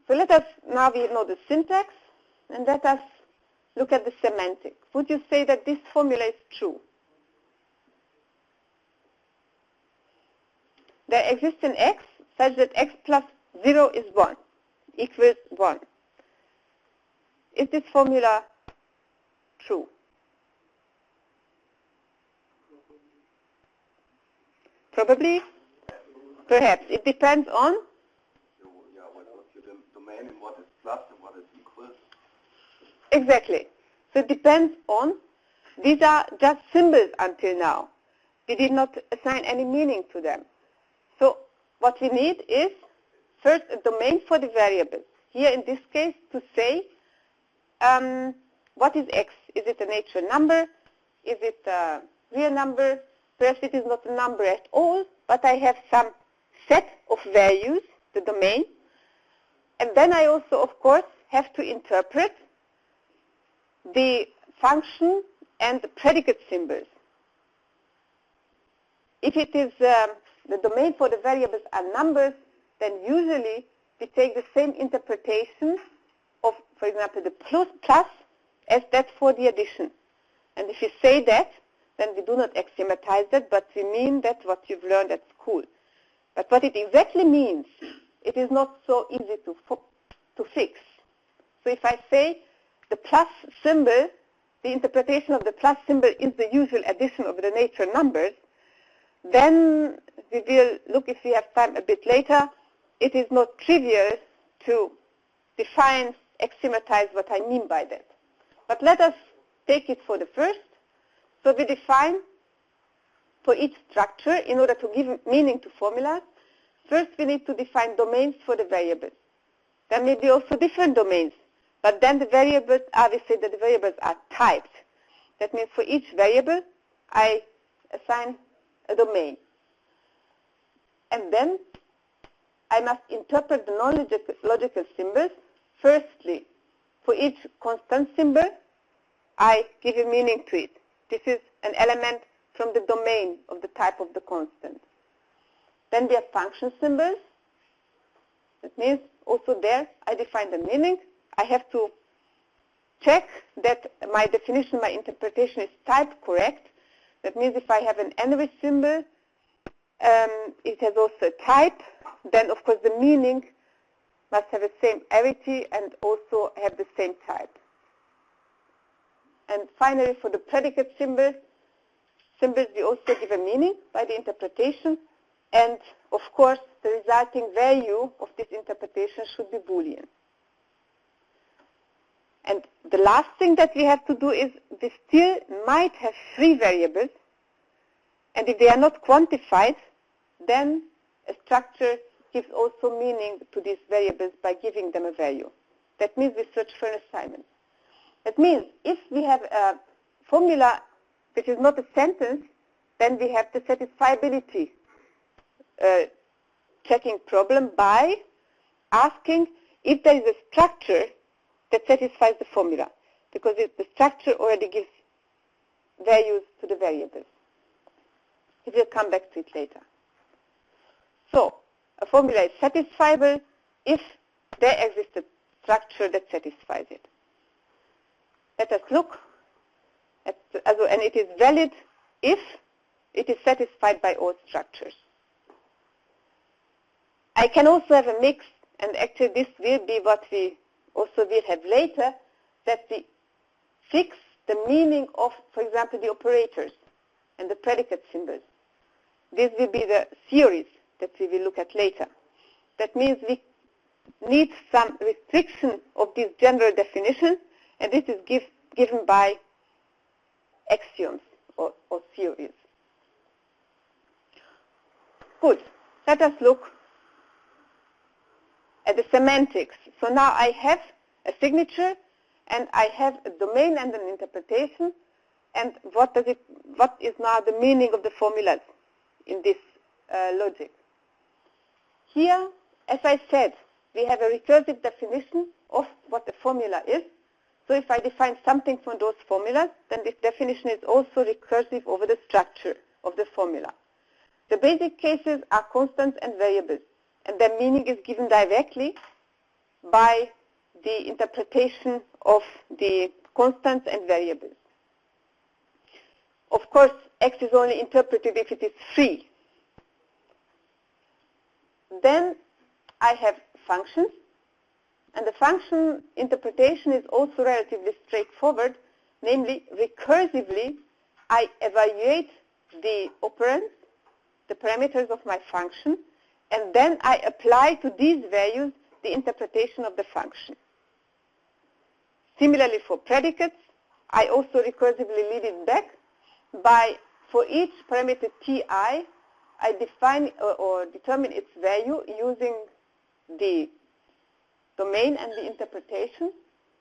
Speaker 1: So let us, now we know the syntax, and let us look at the semantics. Would you say that this formula is true? There exists an x such that x plus 0 is 1, equals 1. Is this formula true? Probably? Perhaps. It depends on?
Speaker 3: So, yeah, what's your domain and what is plus and what is equal?
Speaker 1: Exactly. So it depends on. These are just symbols until now. We did not assign any meaning to them. So what we need is first a domain for the variable. Here in this case to say what is x? Is it a natural number? Is it a real number? Perhaps it is not a number at all, but I have some set of values, the domain. And then I also, of course, have to interpret the function and the predicate symbols. If it is the domain for the variables are numbers, then usually we take the same interpretation of, for example, the plus as that for the addition. And if you say that, then we do not axiomatize that, but we mean that what you've learned at school. But what it exactly means, it is not so easy to fix. So if I say the plus symbol, the interpretation of the plus symbol is the usual addition of the natural numbers, then we will look, if we have time a bit later, it is not trivial to define, axiomatize what I mean by that. But let us take it for the first. So we define for each structure, in order to give meaning to formulas, first we need to define domains for the variables. There may be also different domains, but then the variables are, we say that the variables are typed. That means for each variable, I assign a domain. And then I must interpret the non-logical symbols. Firstly, for each constant symbol, I give a meaning to it. This is an element from the domain of the type of the constant. Then we have function symbols. That means also there I define the meaning. I have to check that my definition, my interpretation is type correct. That means if I have an NV symbol, it has also a type, then of course the meaning must have the same arity and also have the same type. And finally, for the predicate symbols we also give a meaning by the interpretation, and of course the resulting value of this interpretation should be Boolean. And the last thing that we have to do is we still might have three variables, and if they are not quantified, then a structure gives also meaning to these variables by giving them a value. That means we search for an assignment. That means if we have a formula which is not a sentence, then we have the satisfiability checking problem by asking if there is a structure that satisfies the formula, because the structure already gives values to the variables. We will come back to it later. So a formula is satisfiable if there exists a structure that satisfies it. Let us look at, and it is valid if it is satisfied by all structures. I can also have a mix, and actually this will be what we also will have later, that we fix the meaning of, for example, the operators and the predicate symbols. This will be the theories that we will look at later. That means we need some restriction of this general definition, and this is given by axioms or theories. Good. Let us look at the semantics. So now I have a signature, and I have a domain and an interpretation, and what is now the meaning of the formulas in this logic? Here, as I said, we have a recursive definition of what the formula is. So if I define something from those formulas, then this definition is also recursive over the structure of the formula. The basic cases are constants and variables, and their meaning is given directly by the interpretation of the constants and variables. Of course, X is only interpreted if it is free. Then I have functions, and the function interpretation is also relatively straightforward. Namely, recursively, I evaluate the operands, the parameters of my function, and then I apply to these values the interpretation of the function. Similarly for predicates, I also recursively lead it back by, for each parameter ti, I define or determine its value using the domain and the interpretation,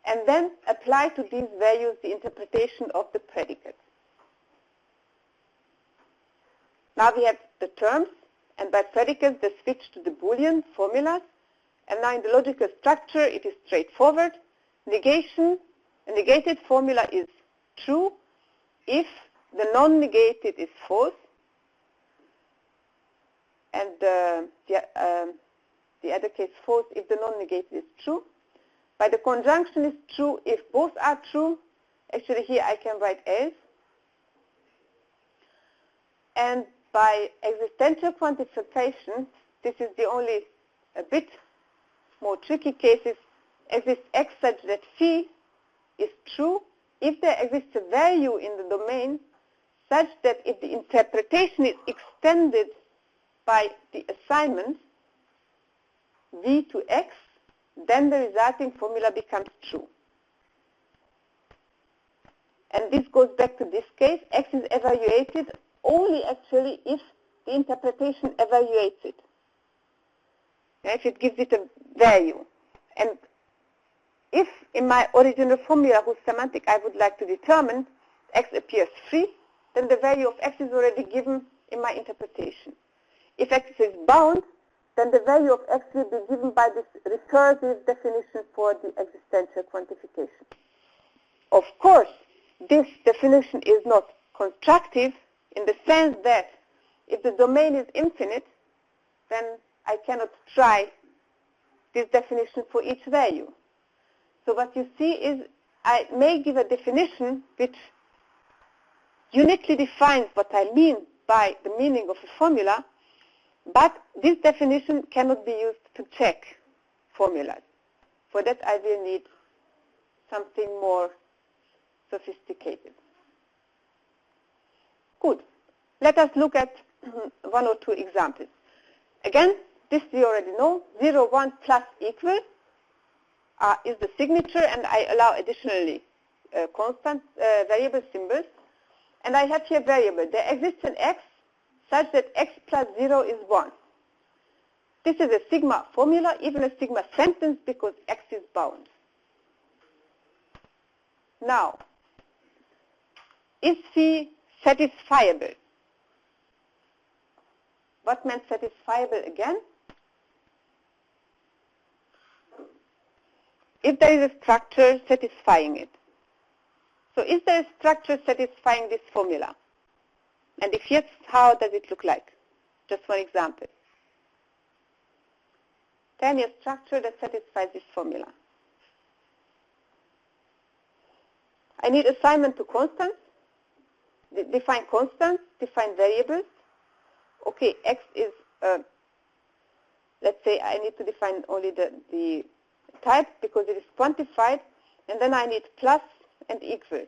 Speaker 1: and then apply to these values the interpretation of the predicate. Now we have the terms, and by predicates they switch to the Boolean formulas, and now in the logical structure it is straightforward. Negation, a negated formula is true if the non-negated is false, and the other case false if the non-negated is true. By the conjunction is true if both are true. Actually here I can write else. And by existential quantification, this is the only a bit more tricky cases, exists x such that phi is true if there exists a value in the domain such that if the interpretation is extended by the assignment v to x, then the resulting formula becomes true. And this goes back to this case. X is evaluated only actually if the interpretation evaluates it. If it gives it a value. And if in my original formula whose semantic I would like to determine, x appears free, then the value of x is already given in my interpretation. If x is bound, then the value of x will be given by this recursive definition for the existential quantification. Of course, this definition is not constructive in the sense that if the domain is infinite, then I cannot try this definition for each value. So what you see is I may give a definition which uniquely defines what I mean by the meaning of a formula, but this definition cannot be used to check formulas. For that I will need something more sophisticated. Good. Let us look at one or two examples. Again, this we already know. 0, 1 plus equal is the signature, and I allow additionally constant variable symbols. And I have here variable. There exists an x such that x plus 0 is 1. This is a sigma formula, even a sigma sentence, because x is bound. Now, is phi satisfiable? What meant satisfiable again? If there is a structure satisfying it. So is there a structure satisfying this formula? And if yes, how does it look like? Just one example. Tell me a structure that satisfies this formula. I need assignment to constants. Define constants, define variables. Okay, x is, let's say I need to define only the type because it is quantified, and then I need plus and equal.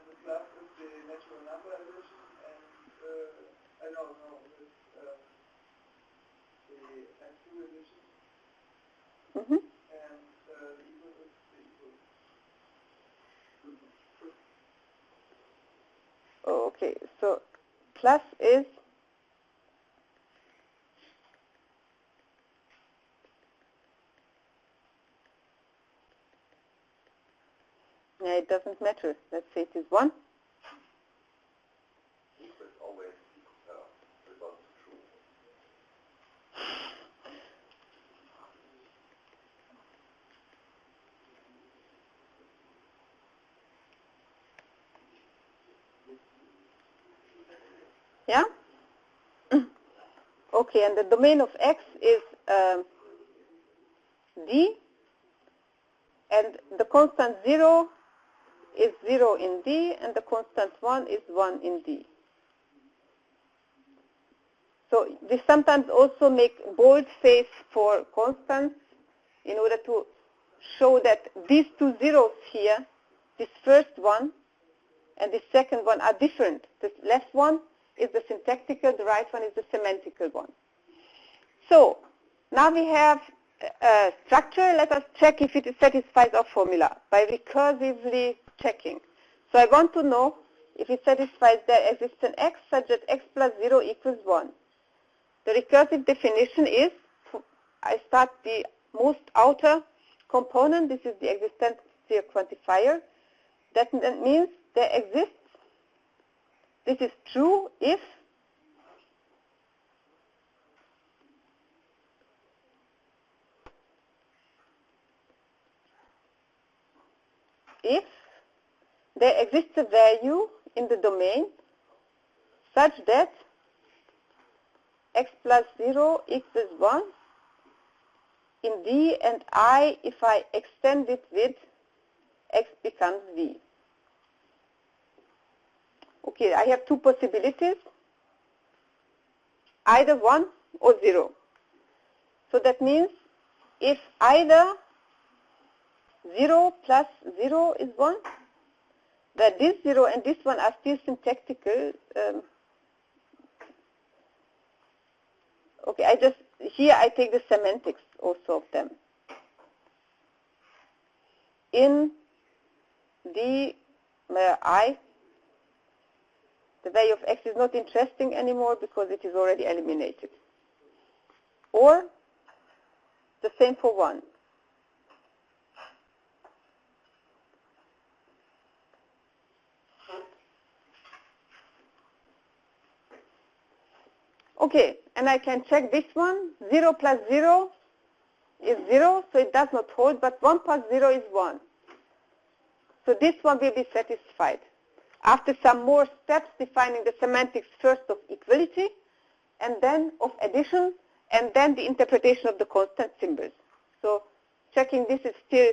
Speaker 2: The plus is the natural number addition, and the N2 addition, and the equal is the equal.
Speaker 1: Okay, so plus is it doesn't matter. Let's say it is 1.
Speaker 3: Equal is always result true.
Speaker 1: Yeah? Okay, and the domain of x is D, and the constant 0 is 0 in D, and the constant 1 is 1 in D. So So we sometimes also make boldface for constants in order to show that these two zeros here, this first one and the second one are different. The left one is the syntactical, the right one is the semantical one. So now we have a structure. Let us check if it satisfies our formula by recursively checking. So I want to know if it satisfies there exists an x such that x plus 0 equals 1. The recursive definition is, I start the most outer component. This is the existential quantifier. That means there exists, this is true if there exists a value in the domain such that x plus 0 equals 1 in D and I, if I extend it with x becomes V. Okay, I have two possibilities, either 1 or 0. So that means if either 0 plus 0 is 1, that this 0 and this one are still syntactical. Okay, here I take the semantics also of them. In D, I, the value of x is not interesting anymore because it is already eliminated. Or the same for 1. Okay, and I can check this one. 0 plus 0 is 0, so it does not hold, but 1 plus 0 is 1. So this one will be satisfied. After some more steps defining the semantics first of equality, and then of addition, and then the interpretation of the constant symbols. So checking this is still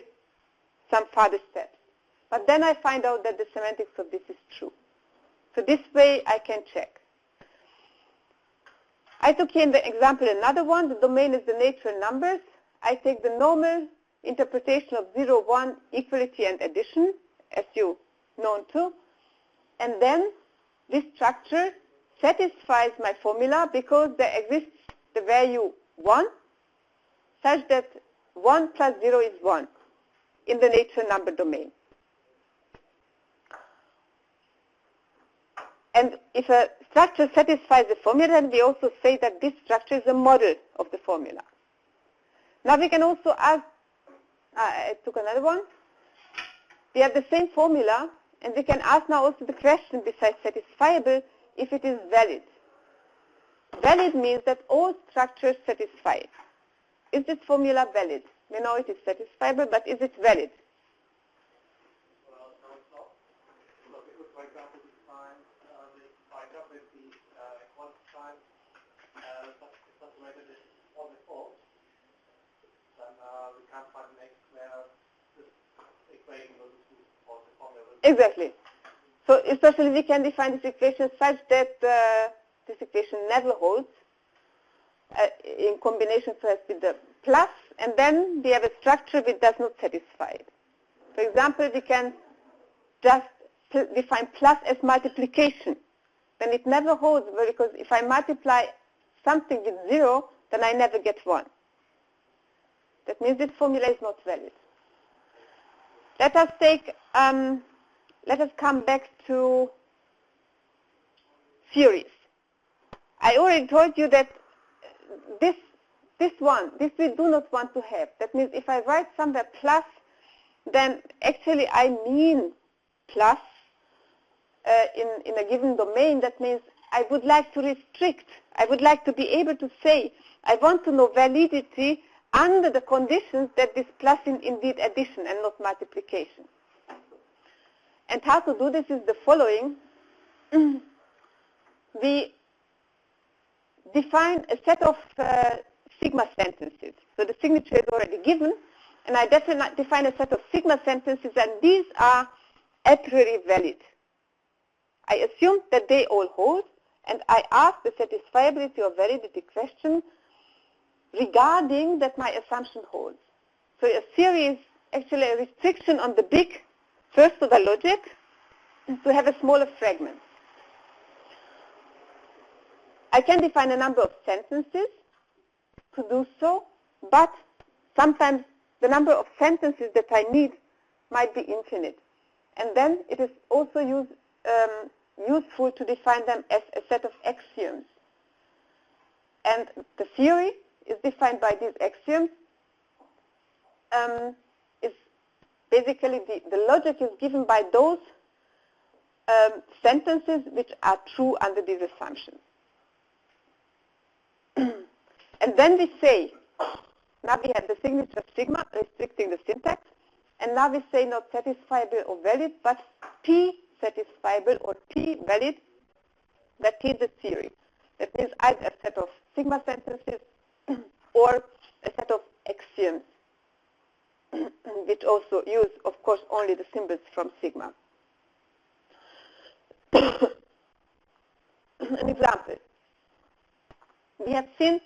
Speaker 1: some further steps. But then I find out that the semantics of this is true. So this way I can check. I took here in the example another one. The domain is the natural numbers. I take the normal interpretation of 0, 1, equality and addition, as you know too. And then this structure satisfies my formula because there exists the value 1 such that 1 plus 0 is 1 in the natural number domain. And if a structure satisfies the formula, then we also say that this structure is a model of the formula. Now we can also ask, I took another one. We have the same formula, and we can ask now also the question besides satisfiable, if it is valid. Valid means that all structures satisfy. Is this formula valid? We know it is satisfiable, but is it valid?
Speaker 2: Well, no, it's not. So we could, for example, define with the quantity time such a way that it is always false. Then we can't find an x where this equation will be false. The formula will be
Speaker 1: Exactly. So especially we can define this equation such that this equation never holds in combination first with the plus, and then we have a structure which does not satisfy it. For example, we can just define plus as multiplication. Then it never holds, because if I multiply something with 0, then I never get 1. That means this formula is not valid. Let us take, let us come back to theories. I already told you that this we do not want to have. That means if I write somewhere plus, then actually I mean plus in a given domain. That means I would like to restrict. I would like to be able to say, I want to know validity under the conditions that this plus is indeed addition and not multiplication. And how to do this is the following. We define a set of sigma sentences. So the signature is already given, and I define a set of sigma sentences, and these are a priori valid. I assume that they all hold, and I ask the satisfiability or validity question regarding that my assumption holds. So a theory is actually a restriction on the big first-order logic to have a smaller fragment. I can define a number of sentences to do so, but sometimes the number of sentences that I need might be infinite. And then it is also useful to define them as a set of axioms. And the theory is defined by these axioms. Is basically the logic is given by those sentences which are true under these assumptions. And then we say, now we have the signature of sigma restricting the syntax, and now we say not satisfiable or valid, but P satisfiable or P valid, that is the theory. That means either a set of sigma sentences or a set of axioms, which also use, of course, only the symbols from sigma. An example. We have seen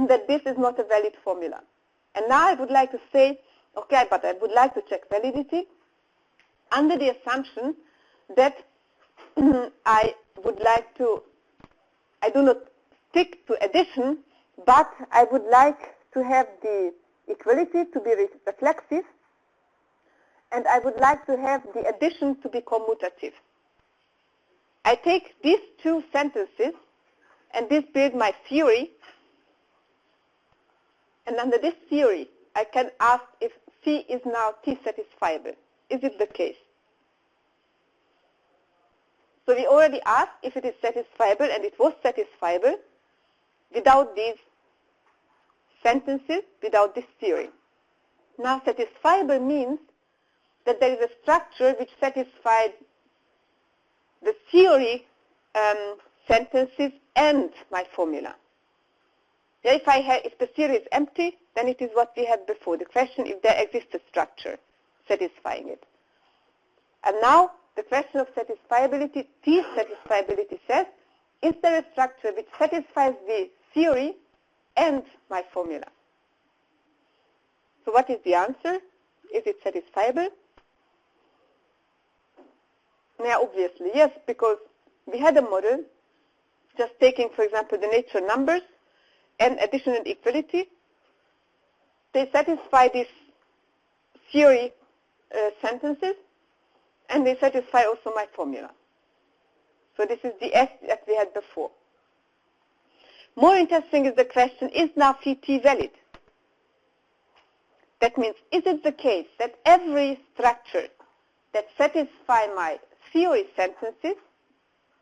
Speaker 1: that this is not a valid formula. And now I would like to say, okay, but I would like to check validity under the assumption that I do not stick to addition, but I would like to have the equality to be reflexive, and I would like to have the addition to be commutative. I take these two sentences and this build my theory, and under this theory I can ask if C is now T satisfiable. Is it the case? So we already asked if it is satisfiable, and it was satisfiable without these sentences, without this theory. Now satisfiable means that there is a structure which satisfies the theory sentences and my formula. If the theory is empty, then it is what we had before. The question if there exists a structure satisfying it. And now the question of satisfiability, T satisfiability says, is there a structure which satisfies the theory and my formula? So what is the answer? Is it satisfiable? Yeah, obviously, yes, because we had a model just taking, for example, the natural numbers and addition and equality. They satisfy these theory sentences, and they satisfy also my formula. So this is the S that we had before. More interesting is the question, is now phi t valid? That means, is it the case that every structure that satisfy my theory sentences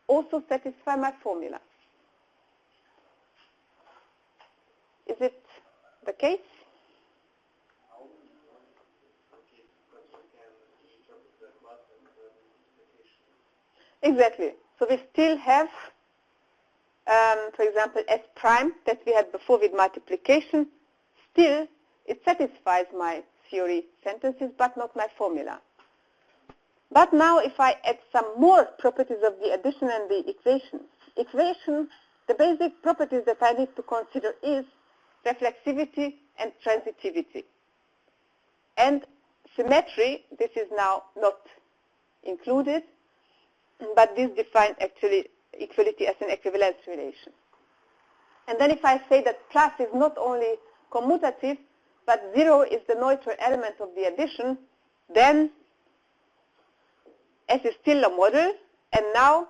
Speaker 1: also satisfy my formula? Is it the case? Exactly. So we still have, for example, S prime that we had before with multiplication. Still, it satisfies my theory sentences, but not my formula. But now if I add some more properties of the addition and the equation, the basic properties that I need to consider is reflexivity and transitivity. And symmetry, this is now not included, but this defines actually equality as an equivalence relation. And then if I say that plus is not only commutative, but 0 is the neutral element of the addition, then S is still a model, and now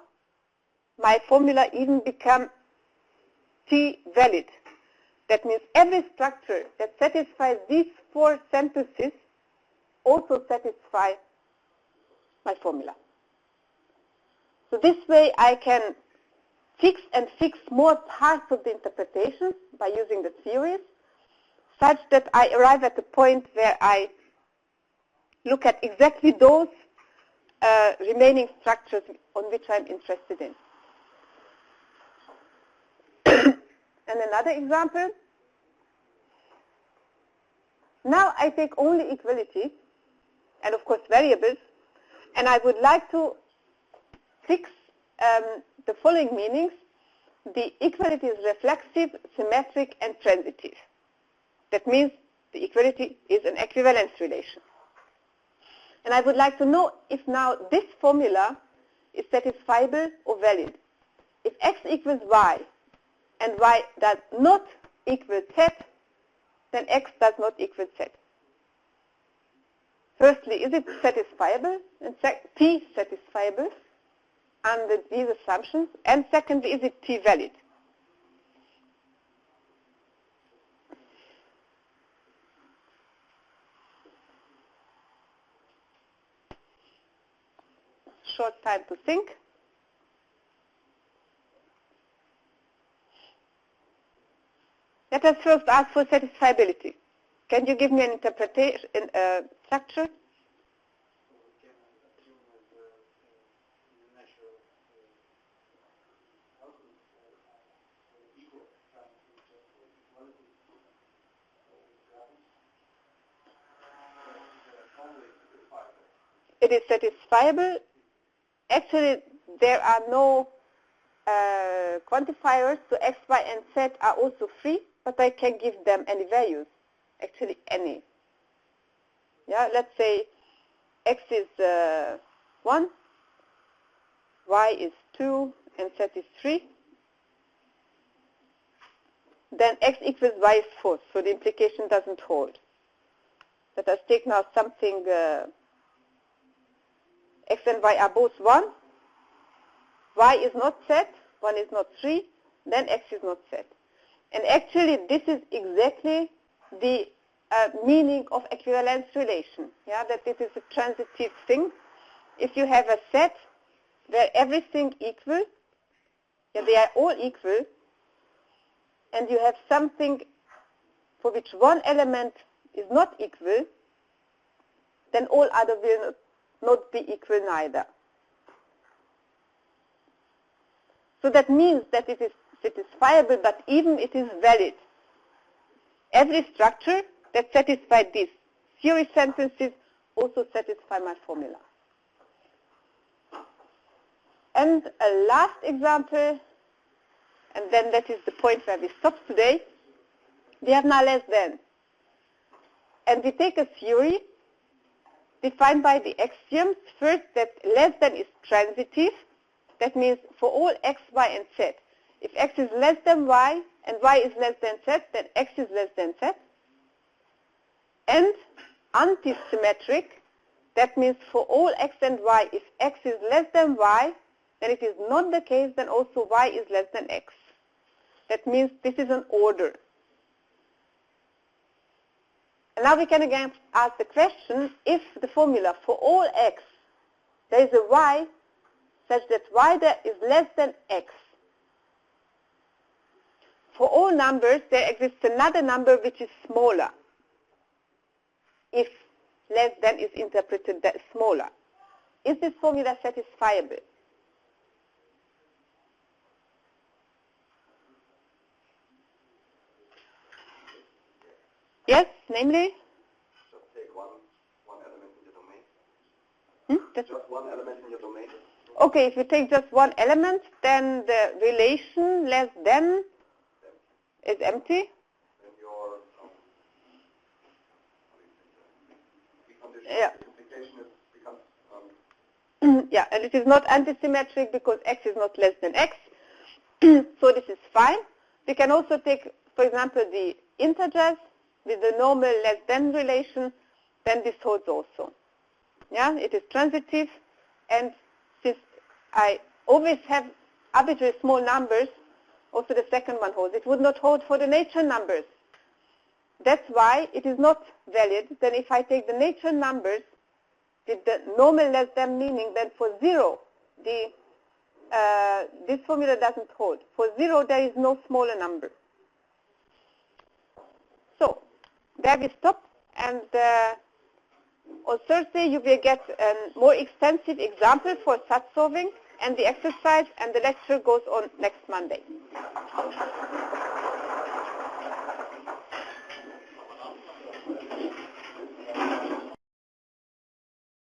Speaker 1: my formula even becomes T valid. That means every structure that satisfies these four sentences also satisfies my formula. So this way I can fix more parts of the interpretation by using the theories, such that I arrive at the point where I look at exactly those remaining structures on which I'm interested in. And another example, now I take only equality and of course variables, and I would like to fix the following meanings. The equality is reflexive, symmetric, and transitive. That means the equality is an equivalence relation. And I would like to know if now this formula is satisfiable or valid. If x equals y and y does not equal z, then x does not equal z. Firstly, is it satisfiable? And t satisfiable under these assumptions? And secondly, is it t valid? Short time to think. Let us first ask for satisfiability. Can you give me an interpretation, structure? It is satisfiable. Actually, there are no quantifiers, so x, y, and z are also free, but I can give them any values, actually any. Yeah, let's say x is 1, y is 2, and z is 3. Then x equals y is 4, so the implication doesn't hold. Let us take now something, x and y are both 1, y is not z, 1 is not 3, then x is not z. And actually this is exactly the meaning of equivalence relation, yeah, that this is a transitive thing. If you have a set where everything equal, yeah, they are all equal, and you have something for which one element is not equal, then all other will not be equal neither. So that means that it is satisfiable, but even it is valid. Every structure that satisfies these theory sentences also satisfy my formula. And a last example, and then that is the point where we stop today. We have now less than. And we take a theory defined by the axioms. First, that less than is transitive. That means for all x, y, and z. If x is less than y and y is less than z, then x is less than z. And antisymmetric. That means for all x and y, if x is less than y, then it is not the case, then also y is less than x. That means this is an order. And now we can again ask the question, if the formula for all x, there is a y such that y that is less than x. For all numbers, there exists another number which is smaller, if less than is interpreted as smaller. Is this formula satisfiable? Yes, namely?
Speaker 3: Just take one element in your domain. Just one element in your domain.
Speaker 1: Okay, if you take just one element, then the relation less than is empty.
Speaker 3: And your
Speaker 1: yeah.
Speaker 3: implication becomes
Speaker 1: yeah, and it is not antisymmetric because x is not less than x. So this is fine. We can also take, for example, the integers with the normal less than relation, then this holds also. Yeah, it is transitive, and since I always have arbitrary small numbers, also the second one holds. It would not hold for the natural numbers. That's why it is not valid. Then if I take the natural numbers with the normal less than meaning, then for 0, this formula doesn't hold. For 0, there is no smaller number. So there we stop, and on Thursday you will get a more extensive example for such solving and the exercise, and the lecture goes on next Monday.